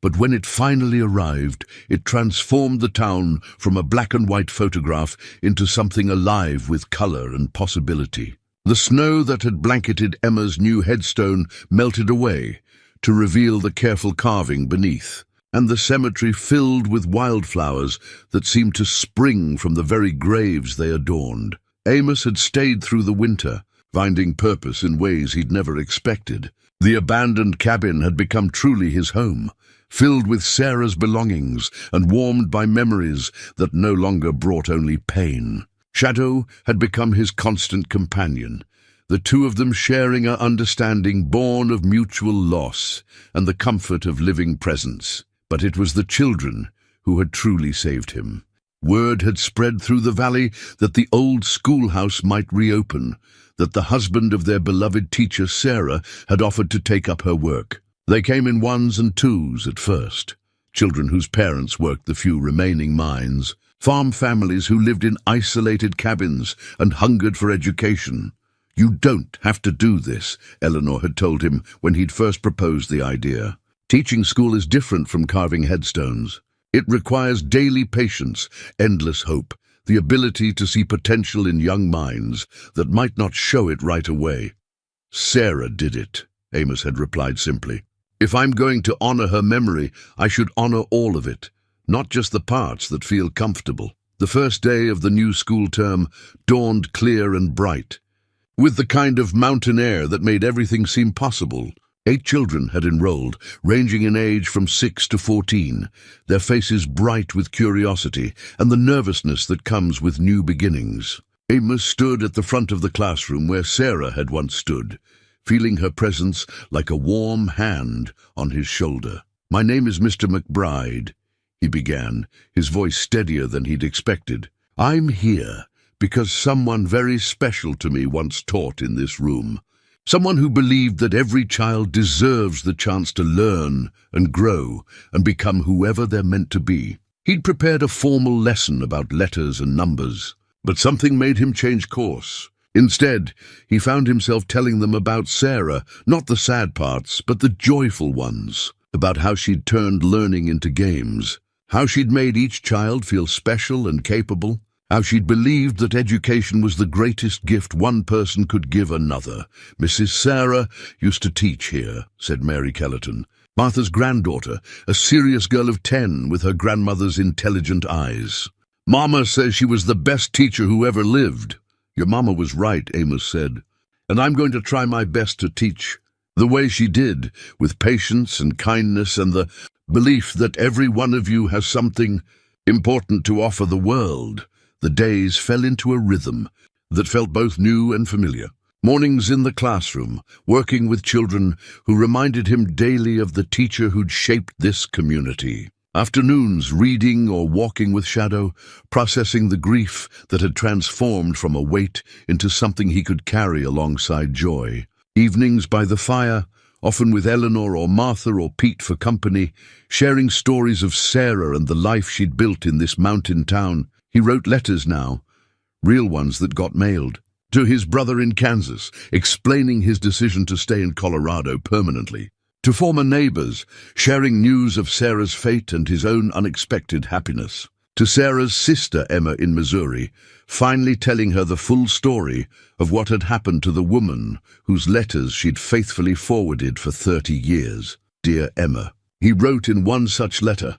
but when it finally arrived, it transformed the town from a black-and-white photograph into something alive with color and possibility. The snow that had blanketed Emma's new headstone melted away to reveal the careful carving beneath, and the cemetery filled with wildflowers that seemed to spring from the very graves they adorned. Amos had stayed through the winter, finding purpose in ways he'd never expected. The abandoned cabin had become truly his home, filled with Sarah's belongings and warmed by memories that no longer brought only pain. Shadow had become his constant companion, the two of them sharing an understanding born of mutual loss and the comfort of living presence. But it was the children who had truly saved him. Word had spread through the valley that the old schoolhouse might reopen, that the husband of their beloved teacher Sarah had offered to take up her work. They came in ones and twos at first, children whose parents worked the few remaining mines, farm families who lived in isolated cabins and hungered for education. "You don't have to do this," Eleanor had told him when he'd first proposed the idea. "Teaching school is different from carving headstones. It requires daily patience, endless hope, the ability to see potential in young minds that might not show it right away." "Sarah did it," Amos had replied simply. "If I'm going to honor her memory, I should honor all of it, not just the parts that feel comfortable." The first day of the new school term dawned clear and bright, with the kind of mountain air that made everything seem possible. 8 children had enrolled, ranging in age from 6 to 14, their faces bright with curiosity and the nervousness that comes with new beginnings. Amos stood at the front of the classroom where Sarah had once stood, feeling her presence like a warm hand on his shoulder. "My name is Mr. McBride," he began, his voice steadier than he'd expected. "I'm here because someone very special to me once taught in this room. Someone who believed that every child deserves the chance to learn and grow and become whoever they're meant to be." He'd prepared a formal lesson about letters and numbers, but something made him change course. Instead, he found himself telling them about Sarah, not the sad parts, but the joyful ones, about how she'd turned learning into games, how she'd made each child feel special and capable, how she'd believed that education was the greatest gift one person could give another. "Mrs. Sarah used to teach here," said Mary Kellerton, Martha's granddaughter, a serious girl of 10 with her grandmother's intelligent eyes. "Mama says she was the best teacher who ever lived." "Your mama was right," Amos said. and I'm going to try my best to teach the way she did, with patience and kindness and the belief that every one of you has something important to offer the world. The days fell into a rhythm that felt both new and familiar. Mornings in the classroom, working with children who reminded him daily of the teacher who'd shaped this community. Afternoons reading or walking with Shadow, processing the grief that had transformed from a weight into something he could carry alongside joy. Evenings by the fire, often with Eleanor or Martha or Pete for company, sharing stories of Sarah and the life she'd built in this mountain town. He wrote letters now, real ones that got mailed, to his brother in Kansas, explaining his decision to stay in Colorado permanently. To former neighbors, sharing news of Sarah's fate and his own unexpected happiness. To Sarah's sister Emma in Missouri, finally telling her the full story of what had happened to the woman whose letters she'd faithfully forwarded for 30 years. Dear Emma, he wrote in one such letter,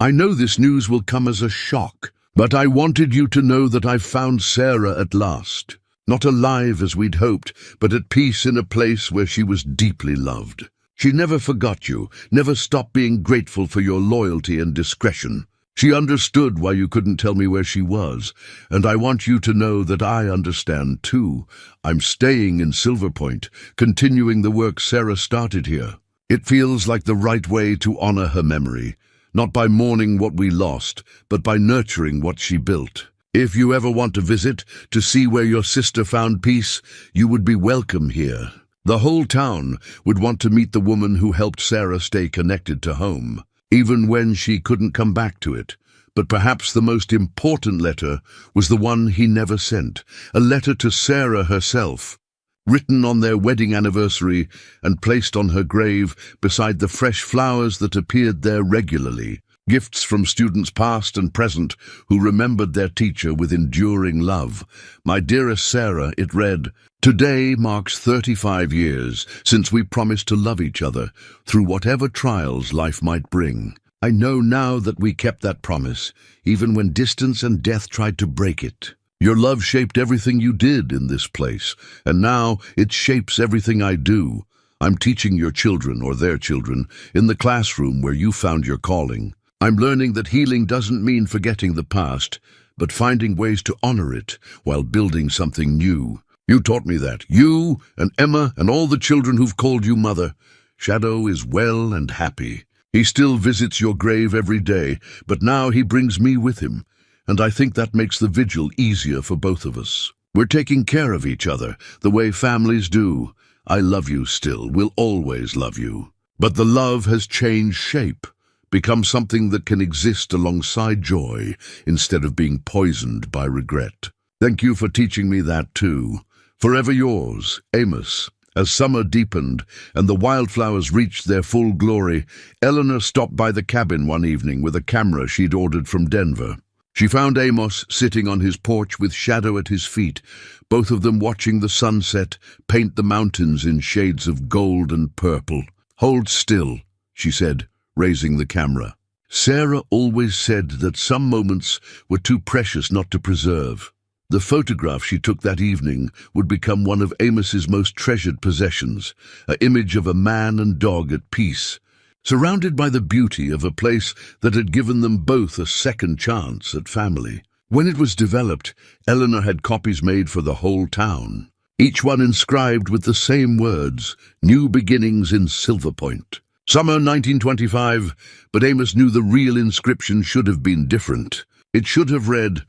I know this news will come as a shock, but I wanted you to know that I've found Sarah at last. Not alive as we'd hoped, but at peace in a place where she was deeply loved. She never forgot you, never stopped being grateful for your loyalty and discretion. She understood why you couldn't tell me where she was, and I want you to know that I understand too. I'm staying in Silver Point, continuing the work Sarah started here. It feels like the right way to honor her memory, not by mourning what we lost, but by nurturing what she built. If you ever want to visit, to see where your sister found peace, you would be welcome here. The whole town would want to meet the woman who helped Sarah stay connected to home, even when she couldn't come back to it. But perhaps the most important letter was the one he never sent, a letter to Sarah herself, written on their wedding anniversary and placed on her grave beside the fresh flowers that appeared there regularly. Gifts from students past and present who remembered their teacher with enduring love. My dearest Sarah, it read, Today marks 35 years since we promised to love each other through whatever trials life might bring. I know now that we kept that promise, even when distance and death tried to break it. Your love shaped everything you did in this place, and now it shapes everything I do. I'm teaching your children or their children in the classroom where you found your calling. I'm learning that healing doesn't mean forgetting the past, but finding ways to honor it while building something new. You taught me that. You and Emma and all the children who've called you mother. Shadow is well and happy. He still visits your grave every day, but now he brings me with him, and I think that makes the vigil easier for both of us. We're taking care of each other, the way families do. I love you still, will always love you. But the love has changed shape, become something that can exist alongside joy instead of being poisoned by regret. Thank you for teaching me that too. Forever yours, Amos. As summer deepened and the wildflowers reached their full glory, Eleanor stopped by the cabin one evening with a camera she'd ordered from Denver. She found Amos sitting on his porch with Shadow at his feet, both of them watching the sunset paint the mountains in shades of gold and purple. Hold still, she said, raising the camera. Sarah always said that some moments were too precious not to preserve. The photograph she took that evening would become one of Amos's most treasured possessions, an image of a man and dog at peace, surrounded by the beauty of a place that had given them both a second chance at family. When it was developed, Eleanor had copies made for the whole town, each one inscribed with the same words, New Beginnings in Silver Point. Summer 1925, but Amos knew the real inscription should have been different. It should have read,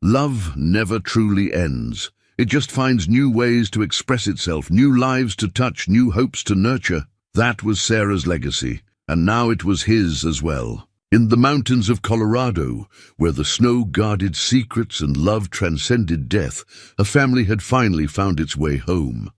Love never truly ends. It just finds new ways to express itself, new lives to touch, new hopes to nurture. That was Sarah's legacy, and now it was his as well. In the mountains of Colorado, where the snow guarded secrets and love transcended death, a family had finally found its way home.